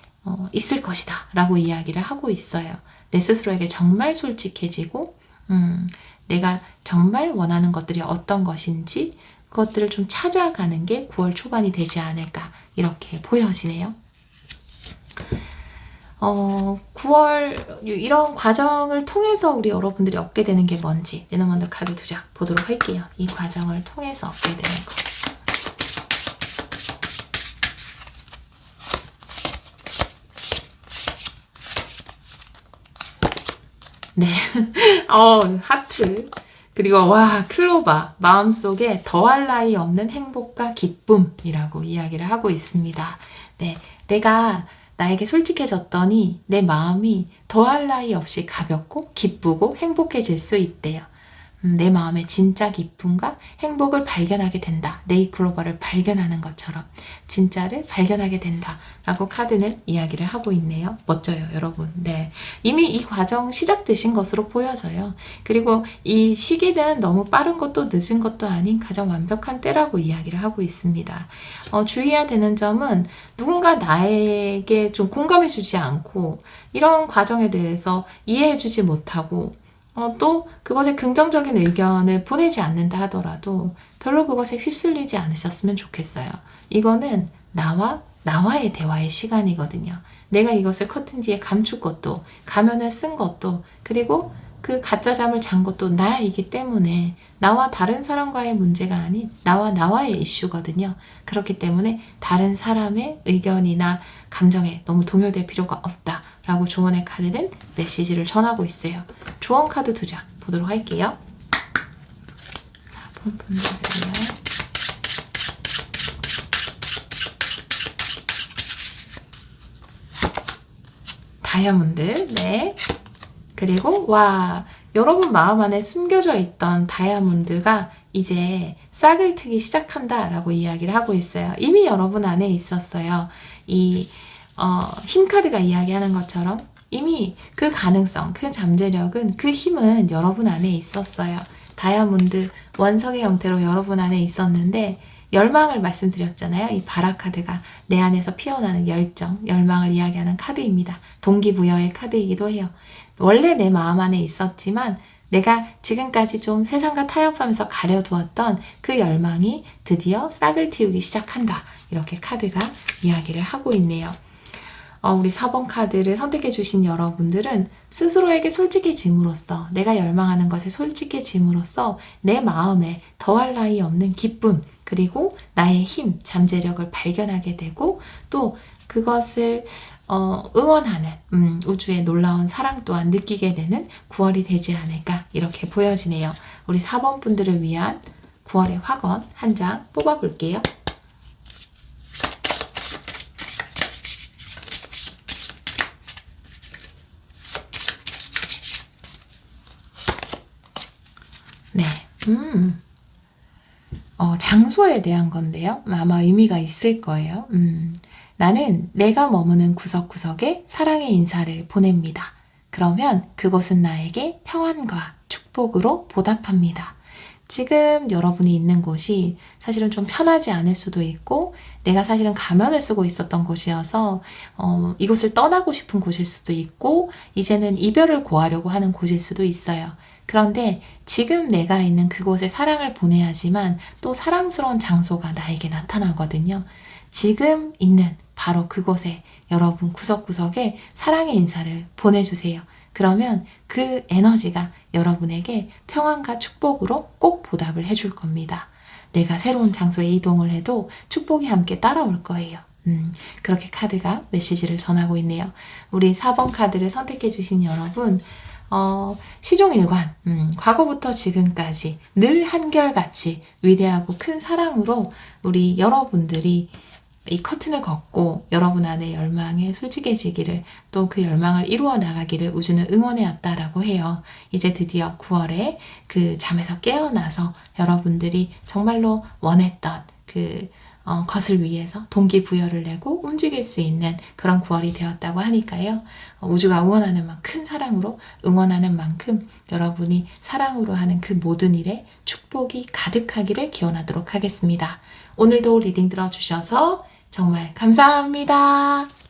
있을 것이다 라고 이야기를 하고 있어요. 내 스스로에게 정말 솔직해지고 내가 정말 원하는 것들이 어떤 것인지 그것들을 좀 찾아가는 게 9월 초반이 되지 않을까 이렇게 보여지네요. 9월 이런 과정을 통해서 우리 여러분들이 얻게 되는 게 뭔지 레노먼드 카드 2장 보도록 할게요. 이 과정을 통해서 얻게 되는 거. 네. 하트. 그리고 와, 클로바. 마음속에 더할 나위 없는 행복과 기쁨이라고 이야기를 하고 있습니다. 네. 내가 나에게 솔직해졌더니 내 마음이 더할 나위 없이 가볍고 기쁘고 행복해질 수 있대요. 내 마음의 진짜 기쁨과 행복을 발견하게 된다. 네이클로버를 발견하는 것처럼 진짜를 발견하게 된다. 라고 카드는 이야기를 하고 있네요. 멋져요, 여러분. 네. 이미 이 과정 시작되신 것으로 보여져요. 그리고 이 시기는 너무 빠른 것도 늦은 것도 아닌 가장 완벽한 때라고 이야기를 하고 있습니다. 주의해야 되는 점은 누군가 나에게 좀 공감해주지 않고 이런 과정에 대해서 이해해주지 못하고 또 그것에 긍정적인 의견을 보내지 않는다 하더라도 별로 그것에 휩쓸리지 않으셨으면 좋겠어요. 이거는 나와의 대화의 시간이거든요. 내가 이것을 커튼 뒤에 감출 것도, 가면을 쓴 것도, 그리고 그 가짜 잠을 잔 것도 나이기 때문에 나와 다른 사람과의 문제가 아닌 나와의 이슈거든요. 그렇기 때문에 다른 사람의 의견이나 감정에 너무 동요될 필요가 없다. 라고 조언의 카드는 메시지를 전하고 있어요. 조언 카드 2장 보도록 할게요. 4번 분들은요. 다이아몬드, 네. 그리고 와, 여러분 마음 안에 숨겨져 있던 다이아몬드가 이제 싹을 트기 시작한다 라고 이야기를 하고 있어요. 이미 여러분 안에 있었어요. 힘 카드가 이야기하는 것처럼 이미 그 가능성, 그 잠재력은, 그 힘은 여러분 안에 있었어요. 다이아몬드 원석의 형태로 여러분 안에 있었는데 열망을 말씀드렸잖아요. 이 바라 카드가 내 안에서 피어나는 열정, 열망을 이야기하는 카드입니다. 동기부여의 카드이기도 해요. 원래 내 마음 안에 있었지만 내가 지금까지 좀 세상과 타협하면서 가려두었던 그 열망이 드디어 싹을 틔우기 시작한다. 이렇게 카드가 이야기를 하고 있네요. 우리 4번 카드를 선택해 주신 여러분들은 스스로에게 솔직해짐으로써, 내가 열망하는 것에 솔직해짐으로써 내 마음에 더할 나위 없는 기쁨, 그리고 나의 힘, 잠재력을 발견하게 되고 또 그것을 응원하는 우주의 놀라운 사랑 또한 느끼게 되는 9월이 되지 않을까 이렇게 보여지네요. 우리 4번 분들을 위한 9월의 화건 한 장 뽑아볼게요. 네, 장소에 대한 건데요. 아마 의미가 있을 거예요. 나는 내가 머무는 구석구석에 사랑의 인사를 보냅니다. 그러면 그곳은 나에게 평안과 축복으로 보답합니다. 지금 여러분이 있는 곳이 사실은 좀 편하지 않을 수도 있고 내가 사실은 가면을 쓰고 있었던 곳이어서 이곳을 떠나고 싶은 곳일 수도 있고 이제는 이별을 고하려고 하는 곳일 수도 있어요. 그런데 지금 내가 있는 그곳에 사랑을 보내야지만 또 사랑스러운 장소가 나에게 나타나거든요. 지금 있는 바로 그곳에 여러분 구석구석에 사랑의 인사를 보내주세요. 그러면 그 에너지가 여러분에게 평안과 축복으로 꼭 보답을 해줄 겁니다. 내가 새로운 장소에 이동을 해도 축복이 함께 따라올 거예요. 그렇게 카드가 메시지를 전하고 있네요. 우리 4번 카드를 선택해 주신 여러분, 시종일관, 과거부터 지금까지 늘 한결같이 위대하고 큰 사랑으로 우리 여러분들이 이 커튼을 걷고 여러분 안에 열망이 솔직해지기를, 또 그 열망을 이루어 나가기를 우주는 응원해 왔다라고 해요. 이제 드디어 9월에 그 잠에서 깨어나서 여러분들이 정말로 원했던 것을 위해서 동기부여를 내고 움직일 수 있는 그런 9월이 되었다고 하니까요. 우주가 응원하는 만큼, 큰 사랑으로 응원하는 만큼 여러분이 사랑으로 하는 그 모든 일에 축복이 가득하기를 기원하도록 하겠습니다. 오늘도 리딩 들어주셔서 정말 감사합니다.